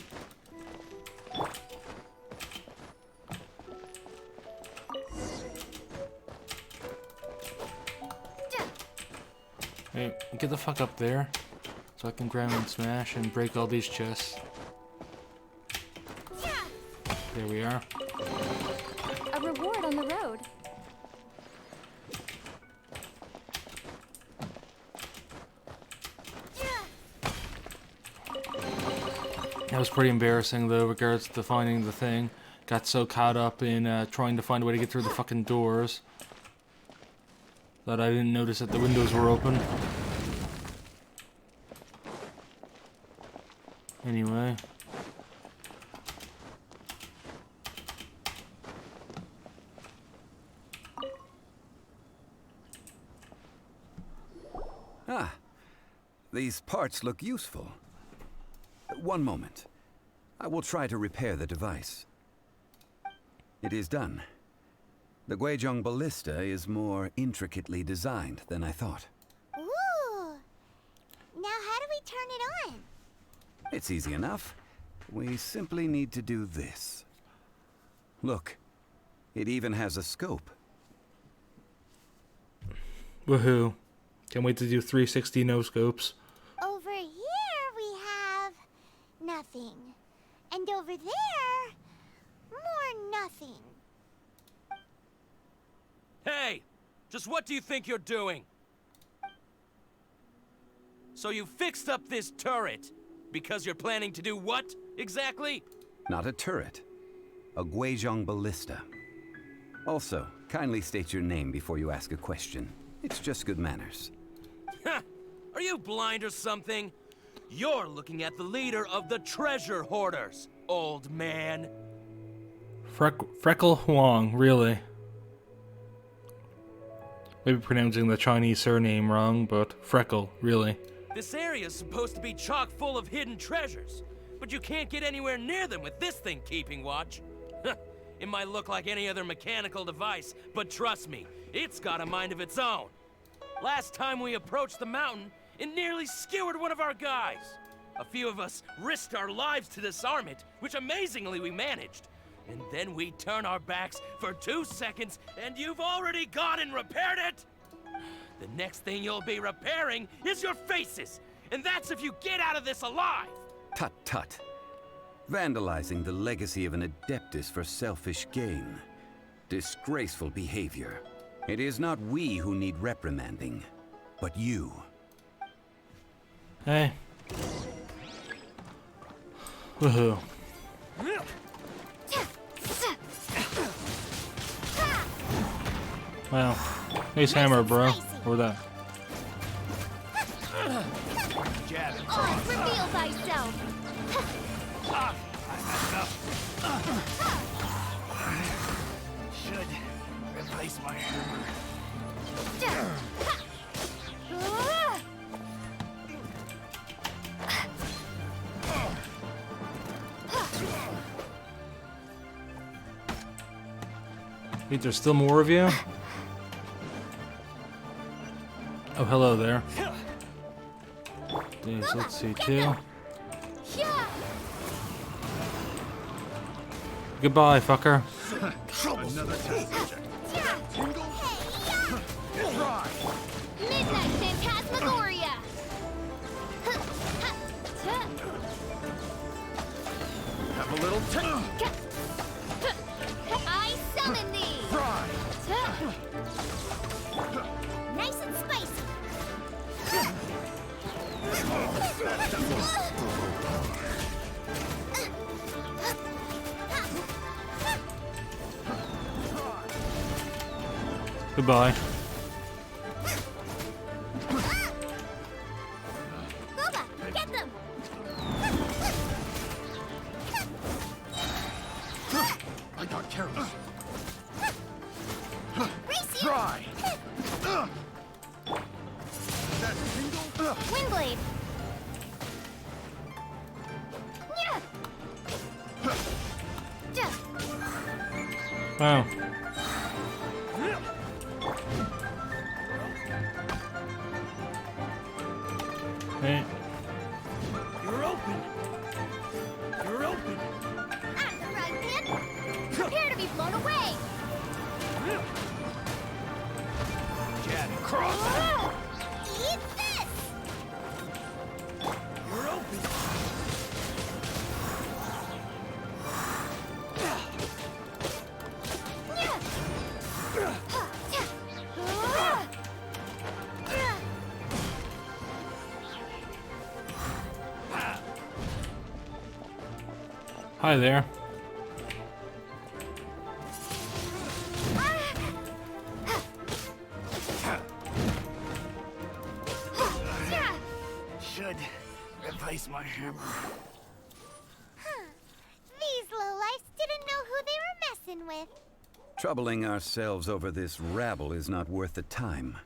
Hey, get the fuck up there, so I can grab and smash and break all these chests. There we are. A reward on the road. That was pretty embarrassing though, regards to finding the thing. Got so caught up in trying to find a way to get through the fucking doors that I didn't notice that the windows were open. Anyway. Ah, these parts look useful. One moment. I will try to repair the device. It is done. The Guizhong ballista is more intricately designed than I thought. Ooh! Now how do we turn it on? It's easy enough. We simply need to do this. Look, it even has a scope. Woohoo. Can't wait to do 360 no scopes. Over here we have nothing. And over there, more nothing. Hey! Just what do you think you're doing? So you fixed up this turret because you're planning to do what, exactly? Not a turret. A Guizhong ballista. Also, kindly state your name before you ask a question. It's just good manners. Are you blind or something? You're looking at the leader of the treasure hoarders, old man. Freckle Huang, really. Maybe pronouncing the Chinese surname wrong, but Freckle, really. This area's supposed to be chock full of hidden treasures, but you can't get anywhere near them with this thing keeping watch. It might look like any other mechanical device, but trust me, it's got a mind of its own. Last time we approached the mountain, it nearly skewered one of our guys. A few of us risked our lives to disarm it, which amazingly we managed. And then we turn our backs for 2 seconds, and you've already gone and repaired it! The next thing you'll be repairing is your faces, and that's if you get out of this alive! Tut tut. Vandalizing the legacy of an Adeptus for selfish gain. Disgraceful behavior. It is not we who need reprimanding, but you. Hey. Woohoo. Wow. Nice hammer, bro. Or that. Oh, reveal thyself! Should replace my hammer. Wait, there's still more of you? Oh, hello there. Yes, let's see, two. Goodbye, fucker. Another test subject. Midnight Phantasmagoria! Have a little I summon thee! Nice and spicy. Goodbye. Booba, get them! I got careless. Try! Windblade! Wow. Hey. You're open. You're open. I'm the right pin! Prepare to be blown away! Jab cross. Eat this! You're open. Hi there. Should replace my hammer. reason with. Troubling ourselves over this rabble is not worth the time.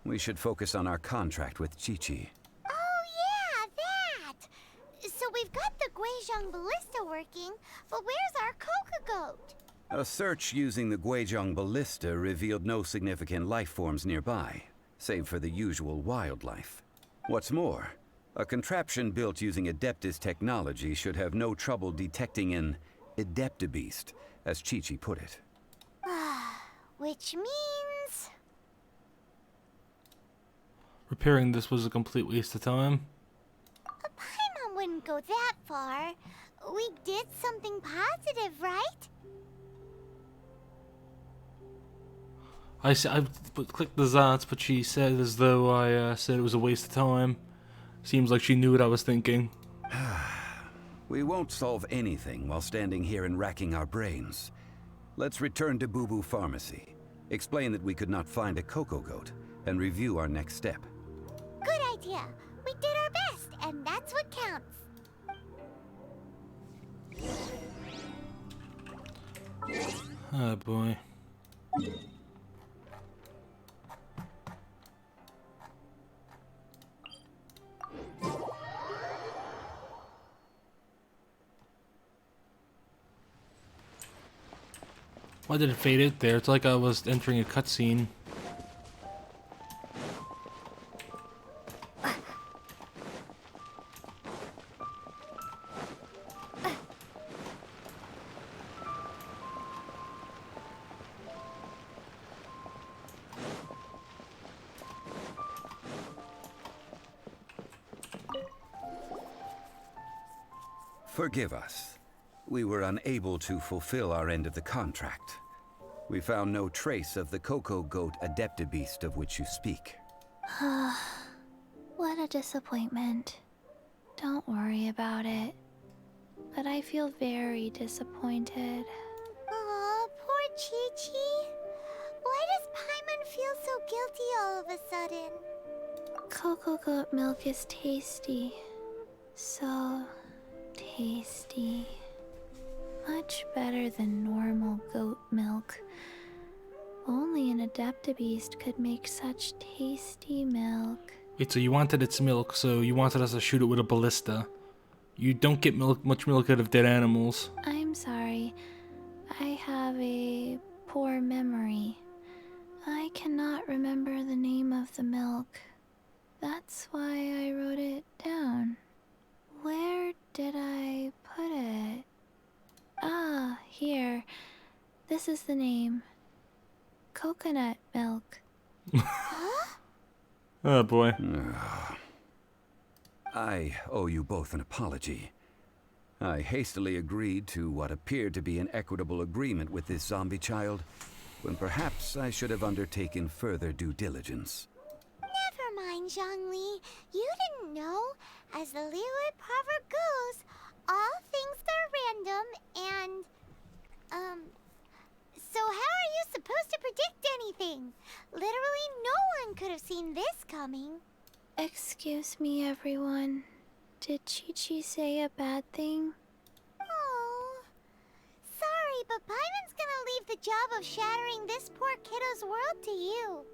We should focus on our contract with Chi-Chi. Oh yeah, that! So we've got the Guizhong Ballista working, but where's our Coca Goat? A search using the Guizhong Ballista revealed no significant life forms nearby, save for the usual wildlife. What's more, a contraption built using Adeptus technology should have no trouble detecting an Adeptabeast, as Chi-Chi put it. Which means... Repairing this was a complete waste of time. Paimon wouldn't go that far. We did something positive, right? I clicked the Zats, but she said as though I said it was a waste of time. Seems like she knew what I was thinking. We won't solve anything while standing here and racking our brains. Let's return to Boo Boo Pharmacy, explain that we could not find a Coco Goat, and review our next step. Good idea. We did our best, and that's what counts. Oh boy. Why did it fade out there? It's like I was entering a cutscene. Forgive us. We were unable to fulfill our end of the contract. We found no trace of the Coco Goat Adeptabeast of which you speak. What a disappointment. Don't worry about it. But I feel very disappointed. Aw, poor Chi-Chi. Why does Paimon feel so guilty all of a sudden? Coco Goat milk is tasty. So tasty. Much better than normal goat milk. Only an Adeptabeast could make such tasty milk. Wait, so you wanted its milk, so you wanted us to shoot it with a ballista. You don't get much milk out of dead animals. I'm sorry. I have a poor memory. I cannot remember the name of the milk. That's why I wrote it down. Where did I put it? Ah, here. This is the name. Coconut milk. Oh boy. I owe you both an apology. I hastily agreed to what appeared to be an equitable agreement with this zombie child, when perhaps I should have undertaken further due diligence. Never mind, Zhongli. You didn't know. As the Liyue proverb goes, all things are random and... So how are you supposed to predict anything? Literally no one could have seen this coming. Excuse me, everyone. Did Chi-Chi say a bad thing? Oh, sorry, but Paimon's gonna leave the job of shattering this poor kiddo's world to you.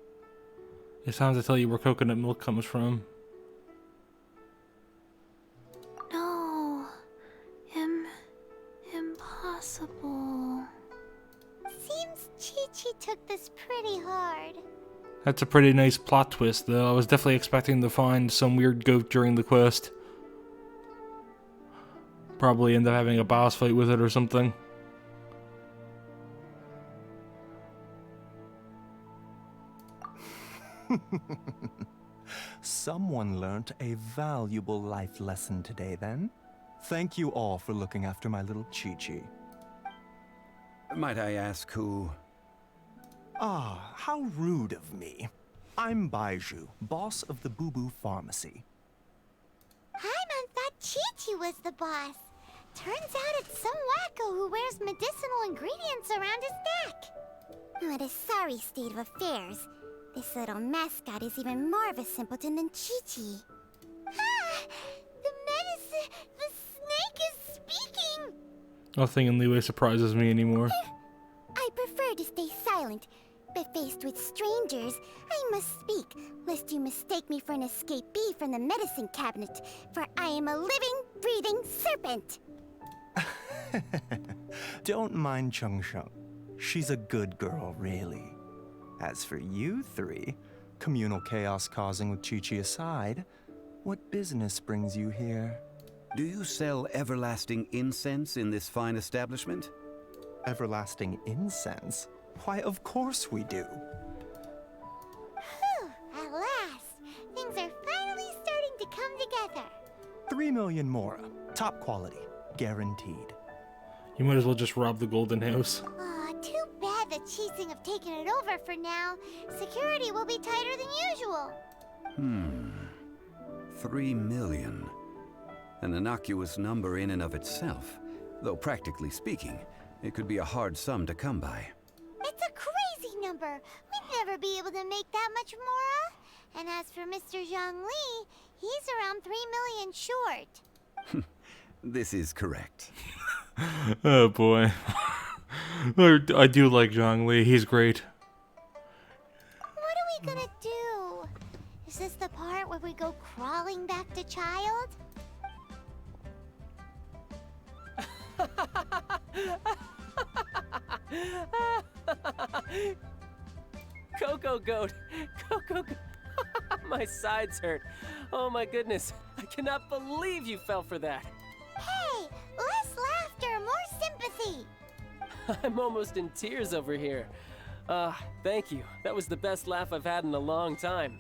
It's time to tell you where coconut milk comes from. No. Impossible. Seems Chi-Chi took this pretty hard. That's a pretty nice plot twist, though. I was definitely expecting to find some weird goat during the quest. Probably end up having a boss fight with it or something. Someone learnt a valuable life lesson today, then. Thank you all for looking after my little Chi-Chi. Might I ask who... Ah, how rude of me. I'm Baiju, boss of the Boo Boo Pharmacy. Paimon thought Chi-Chi was the boss. Turns out it's some wacko who wears medicinal ingredients around his neck. What a sorry state of affairs. This little mascot is even more of a simpleton than Chi-Chi. Ah! The snake is speaking! Nothing in Liyue surprises me anymore. medicine cabinet, for I am a living, breathing serpent. Don't mind Chung Sheng. She's a good girl, really. As for you three, communal chaos causing with Chi-Chi aside, what business brings you here? Do you sell everlasting incense in this fine establishment? Everlasting incense? Why, of course we do. Whew, at last. Things are finally starting to come together. 3 million mora. Top quality. Guaranteed. You might as well just rob the Golden House. Aw, too bad the Cheesing have taken it over for now. Security will be tighter than usual. 3 million. An innocuous number in and of itself, though practically speaking, it could be a hard sum to come by. It's a crazy number. We'd never be able to make that much mora. And as for Mr. Zhang Li, he's around 3 million short. This is correct. Oh boy. I do like Zhang Li, he's great. What are we gonna do? Is this the part where we go crawling back to Child? Coco Goat! Coco Goat! My sides hurt. Oh my goodness. I cannot believe you fell for that. Hey, less laughter, more sympathy. I'm almost in tears over here. Thank you. That was the best laugh I've had in a long time.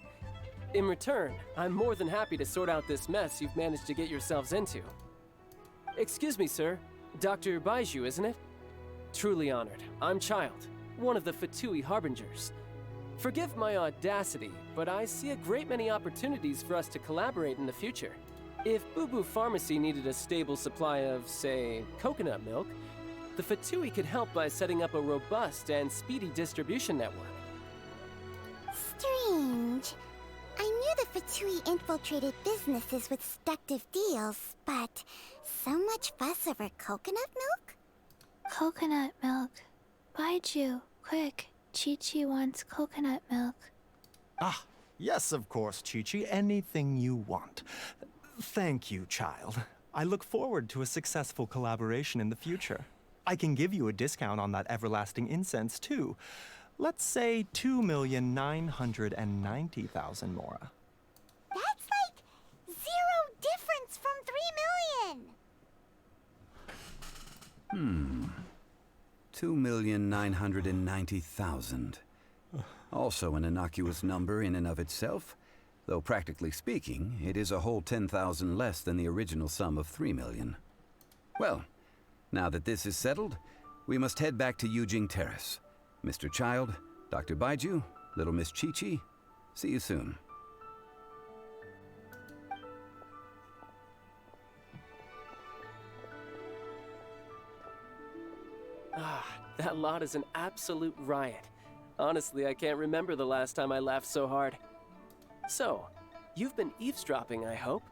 In return, I'm more than happy to sort out this mess you've managed to get yourselves into. Excuse me, sir. Dr. Baiju, isn't it? Truly honored. I'm Child, one of the Fatui Harbingers. Forgive my audacity, but I see a great many opportunities for us to collaborate in the future. If Boo Boo Pharmacy needed a stable supply of, say, coconut milk, the Fatui could help by setting up a robust and speedy distribution network. Strange. I knew the Fatui infiltrated businesses with seductive deals, but so much fuss over coconut milk? Coconut milk. Baiju, quick. Chi-Chi wants coconut milk. Ah, yes, of course, Chi-Chi. Anything you want. Thank you, child. I look forward to a successful collaboration in the future. I can give you a discount on that everlasting incense, too. Let's say 2,990,000 mora. That's like 0 difference from 3 million. 2,990,000. Also an innocuous number in and of itself, though practically speaking, it is a whole 10,000 less than the original sum of 3 million. Well, now that this is settled, we must head back to Yujing Terrace. Mr. Child, Dr. Baiju, Little Miss Chi-Chi, see you soon. That lot is an absolute riot. Honestly, I can't remember the last time I laughed so hard. So, you've been eavesdropping, I hope?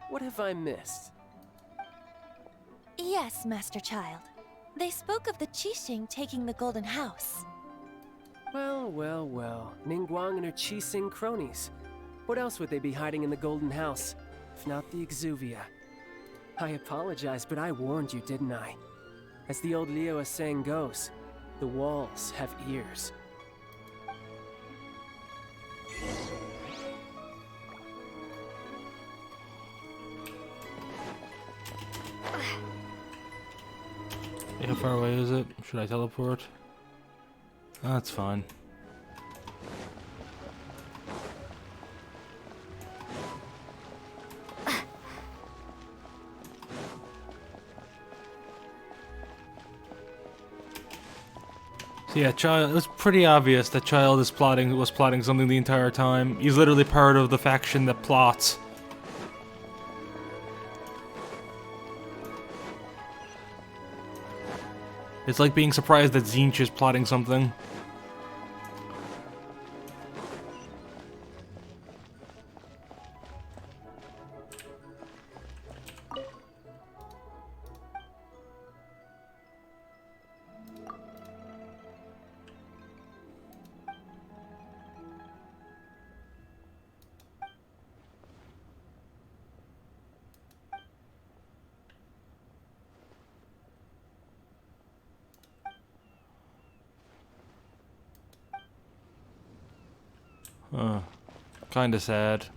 What have I missed? Yes, Master Child. They spoke of the Qixing taking the Golden House. Well, well, well. Ningguang and her Qixing cronies. What else would they be hiding in the Golden House, if not the Exuvia? I apologize, but I warned you, didn't I? As the old Liyue saying goes, the walls have ears. How far away is it? Should I teleport? That's fine. So yeah, Child. It was pretty obvious that Child was plotting something the entire time. He's literally part of the faction that plots. It's like being surprised that Zinch is plotting something. Kinda sad.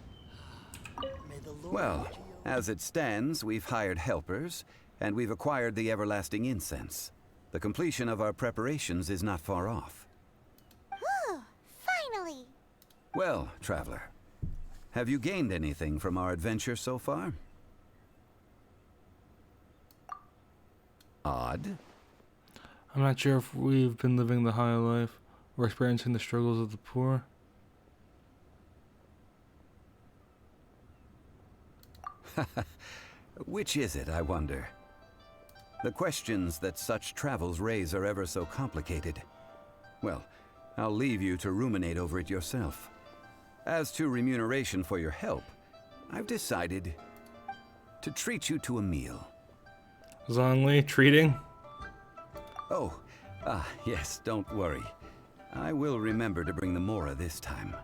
Well, as it stands, we've hired helpers, and we've acquired the everlasting incense. The completion of our preparations is not far off. Whew, finally! Well, traveler, have you gained anything from our adventure so far? Odd. I'm not sure if we've been living the high life or experiencing the struggles of the poor. Which is it, I wonder? The questions that such travels raise are ever so complicated. Well, I'll leave you to ruminate over it yourself. As to remuneration for your help, I've decided to treat you to a meal. Zongli, treating? Oh, yes, don't worry. I will remember to bring the Mora this time.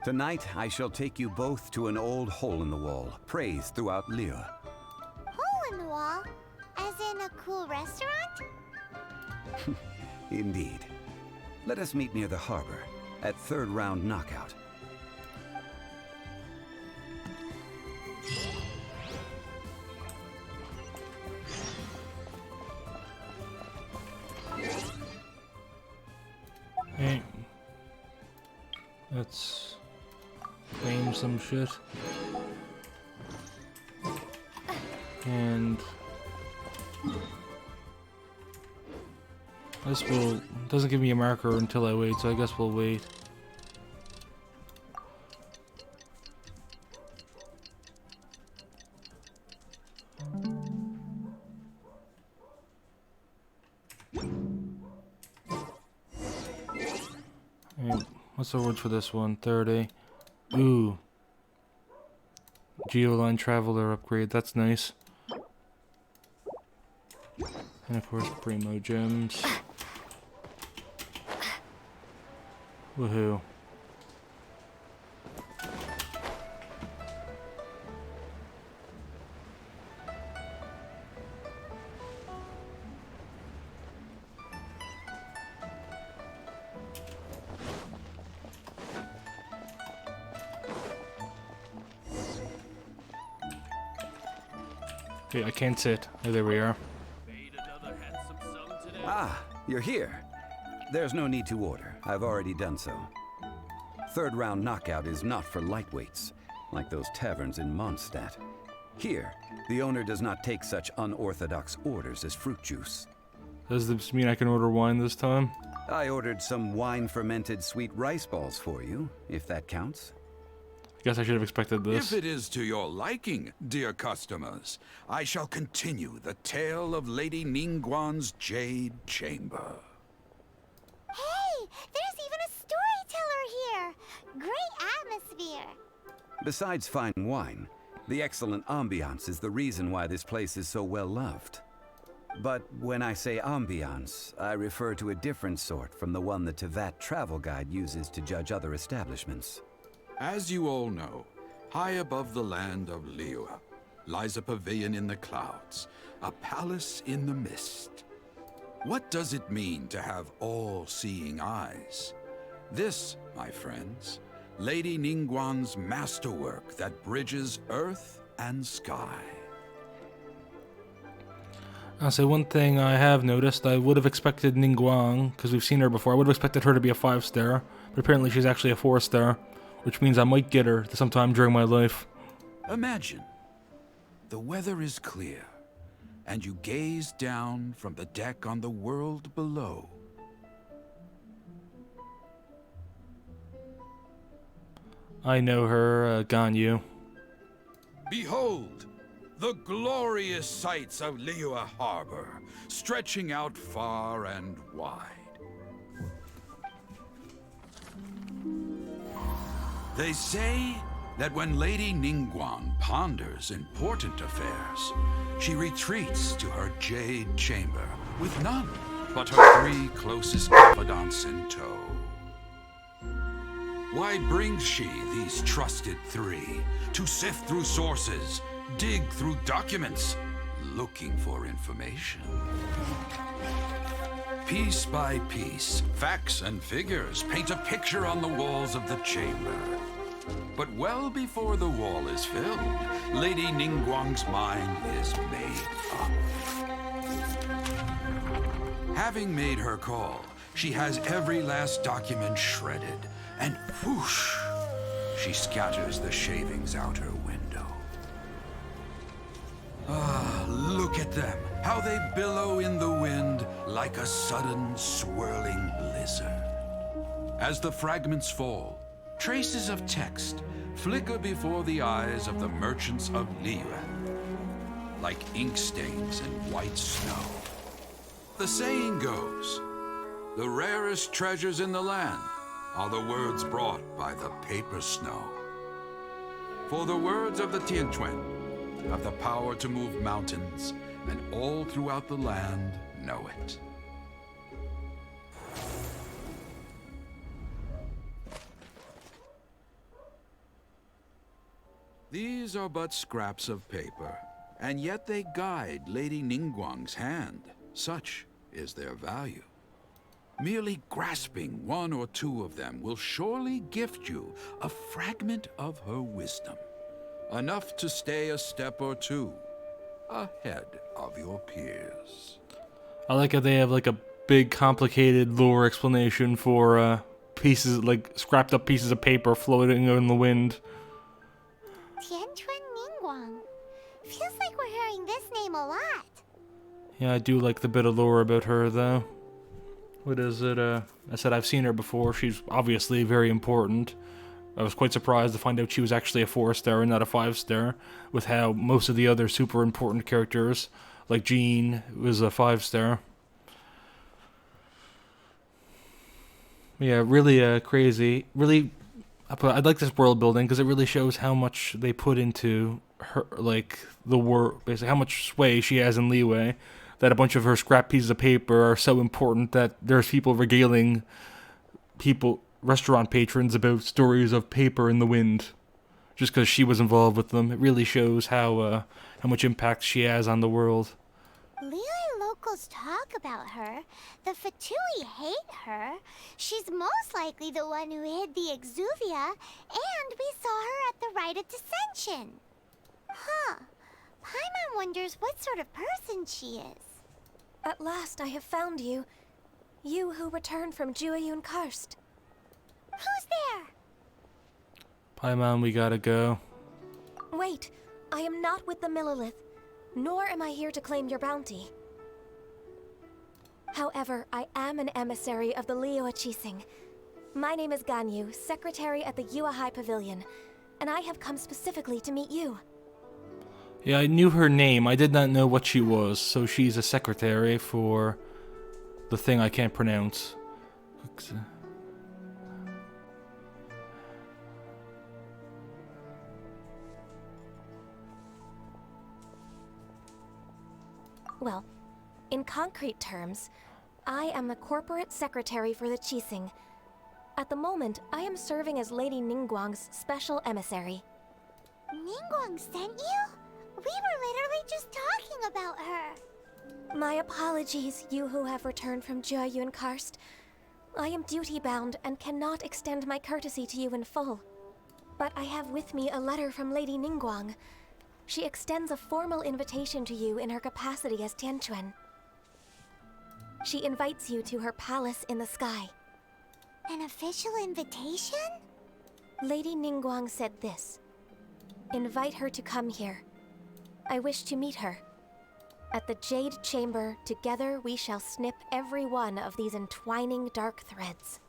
Tonight, I shall take you both to an old hole in the wall, praised throughout Liyue. Hole in the wall? As in a cool restaurant? Indeed. Let us meet near the harbor, at third round knockout. Hey. Let's claim some shit. And this will doesn't give me a marker until I wait, so I guess we'll wait. And what's the word for this one? 30. Ooh. Geoline Traveler upgrade, that's nice. And of course, Primo Gems. Woohoo. Okay, I can't sit. Oh, there we are. Ah, you're here. There's no need to order. I've already done so. Third round knockout is not for lightweights, like those taverns in Mondstadt. Here, the owner does not take such unorthodox orders as fruit juice. Does this mean I can order wine this time? I ordered some wine-fermented sweet rice balls for you, if that counts. I guess I should have expected this. If it is to your liking, dear customers, I shall continue the tale of Lady Ningguang's Jade Chamber. Hey, there's even a storyteller here! Great atmosphere! Besides fine wine, the excellent ambiance is the reason why this place is so well loved. But when I say ambiance, I refer to a different sort from the one the Tevat travel guide uses to judge other establishments. As you all know, high above the land of Liyue lies a pavilion in the clouds, a palace in the mist. What does it mean to have all-seeing eyes? This, my friends, Lady Ningguang's masterwork that bridges earth and sky. I'll say one thing I have noticed. I would have expected Ningguang, because we've seen her before, I would have expected her to be a 5-star, but apparently she's actually a 4-star. Which means I might get her sometime during my life. Imagine, the weather is clear, and you gaze down from the deck on the world below. I know her, Ganyu. Behold, the glorious sights of Liyue Harbor, stretching out far and wide. They say that when Lady Ningguang ponders important affairs, she retreats to her Jade Chamber with none but her 3 closest confidants in tow. Why brings she these trusted 3 to sift through sources, dig through documents, looking for information. Piece by piece, facts and figures paint a picture on the walls of the chamber. But well before the wall is filled, Lady Ningguang's mind is made up. Having made her call, she has every last document shredded, and whoosh, she scatters the shavings out her window. Ah, look at them, how they billow in the wind like a sudden swirling blizzard. As the fragments fall, traces of text flicker before the eyes of the merchants of Liyue, like ink stains in white snow. The saying goes, the rarest treasures in the land are the words brought by the paper snow. For the words of the Tianquan have the power to move mountains, and all throughout the land know it. These are but scraps of paper, and yet they guide Lady Ningguang's hand. Such is their value. Merely grasping one or two of them will surely gift you a fragment of her wisdom, enough to stay a step or two ahead of your peers. I like how they have like a big complicated lore explanation for pieces, like scrapped up pieces of paper floating in the wind. Tianquan Ningguang. Feels like we're hearing this name a lot. Yeah, I do like the bit of lore about her though. What is it? I said I've seen her before. She's obviously very important. I was quite surprised to find out she was actually a 4-star and not a 5-star, with how most of the other super important characters, like Jean, was a 5-star. Yeah, really crazy. Really, I like this world building because it really shows how much they put into her, like the world, basically how much sway she has in Liyue. That a bunch of her scrap pieces of paper are so important that there's people regaling restaurant patrons about stories of paper in the wind, just because she was involved with them. It really shows how much impact she has on the world. Liyue locals talk about her. The Fatui hate her. She's most likely the one who hid the Exuvia, and we saw her at the Rite of Dissension. Huh. Paimon wonders what sort of person she is. At last I have found you. You who returned from Jueyun Karst. Who's there? Paimon, we gotta go. Wait, I am not with the Millelith, nor am I here to claim your bounty. However, I am an emissary of the Liyue Qixing. My name is Ganyu, secretary at the Yuehai Pavilion, and I have come specifically to meet you. Yeah, I knew her name. I did not know what she was, so she's a secretary for the thing I can't pronounce. Well, in concrete terms, I am the corporate secretary for the Qixing. At the moment, I am serving as Lady Ningguang's special emissary. Ningguang sent you? We were literally just talking about her. My apologies, you who have returned from Jueyun Karst. I am duty-bound and cannot extend my courtesy to you in full. But I have with me a letter from Lady Ningguang. She extends a formal invitation to you in her capacity as Tianquan. She invites you to her palace in the sky. An official invitation? Lady Ningguang said this. Invite her to come here. I wish to meet her. At the Jade Chamber, together we shall snip every one of these entwining dark threads.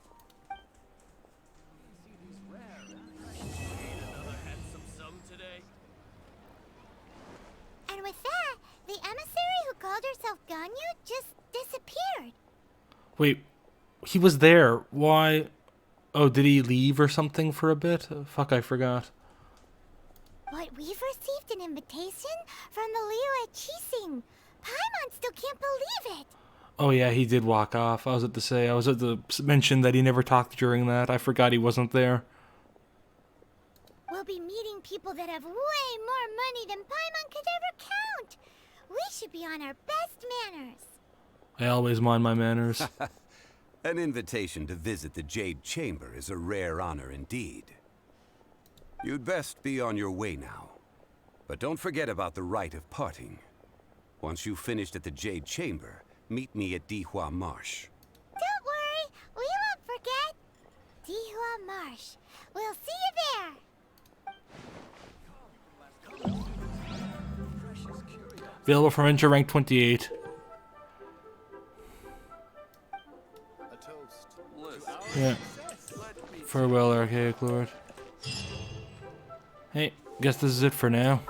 And with that, the emissary who called herself Ganyu just disappeared. Wait, he was there. Why? Oh, did he leave or something for a bit? Fuck, I forgot. But we've received an invitation from the Liyue Qixing. Paimon still can't believe it. Oh yeah, he did walk off. I was at to mention that he never talked during that. I forgot he wasn't there. We'll be meeting people that have way more money than Paimon could ever count. We be on our best manners. I always mind my manners. An invitation to visit the Jade Chamber is a rare honor indeed. You'd best be on your way now. But don't forget about the rite of parting. Once you've finished at the Jade Chamber, meet me at Dihua Marsh. Don't worry, we won't forget. Dihua Marsh. We'll see you there. Available for Venture rank 28. Yeah. Farewell, Archaic Lord. Hey, guess this is it for now.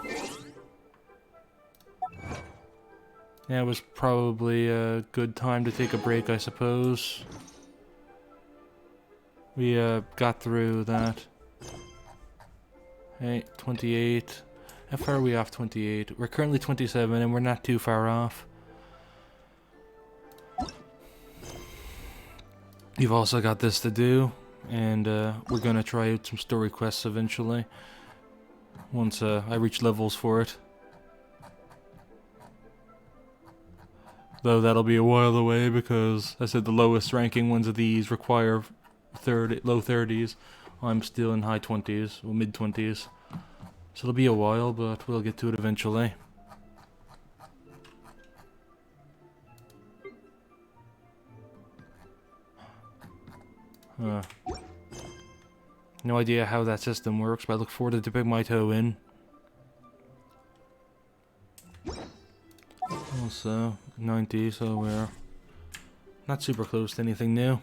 Yeah, it was probably a good time to take a break, I suppose. We got through that. Hey, 28. How far are we off 28? We're currently 27 and we're not too far off. You've also got this to do, and we're gonna try out some story quests eventually. Once I reach levels for it. Though that'll be a while away because I said the lowest ranking ones of these require low 30s. I'm still in high 20s, or mid 20s. So it'll be a while, but we'll get to it eventually. No idea how that system works, but I look forward to dipping my toe in. Also, 90, so we're not super close to anything new.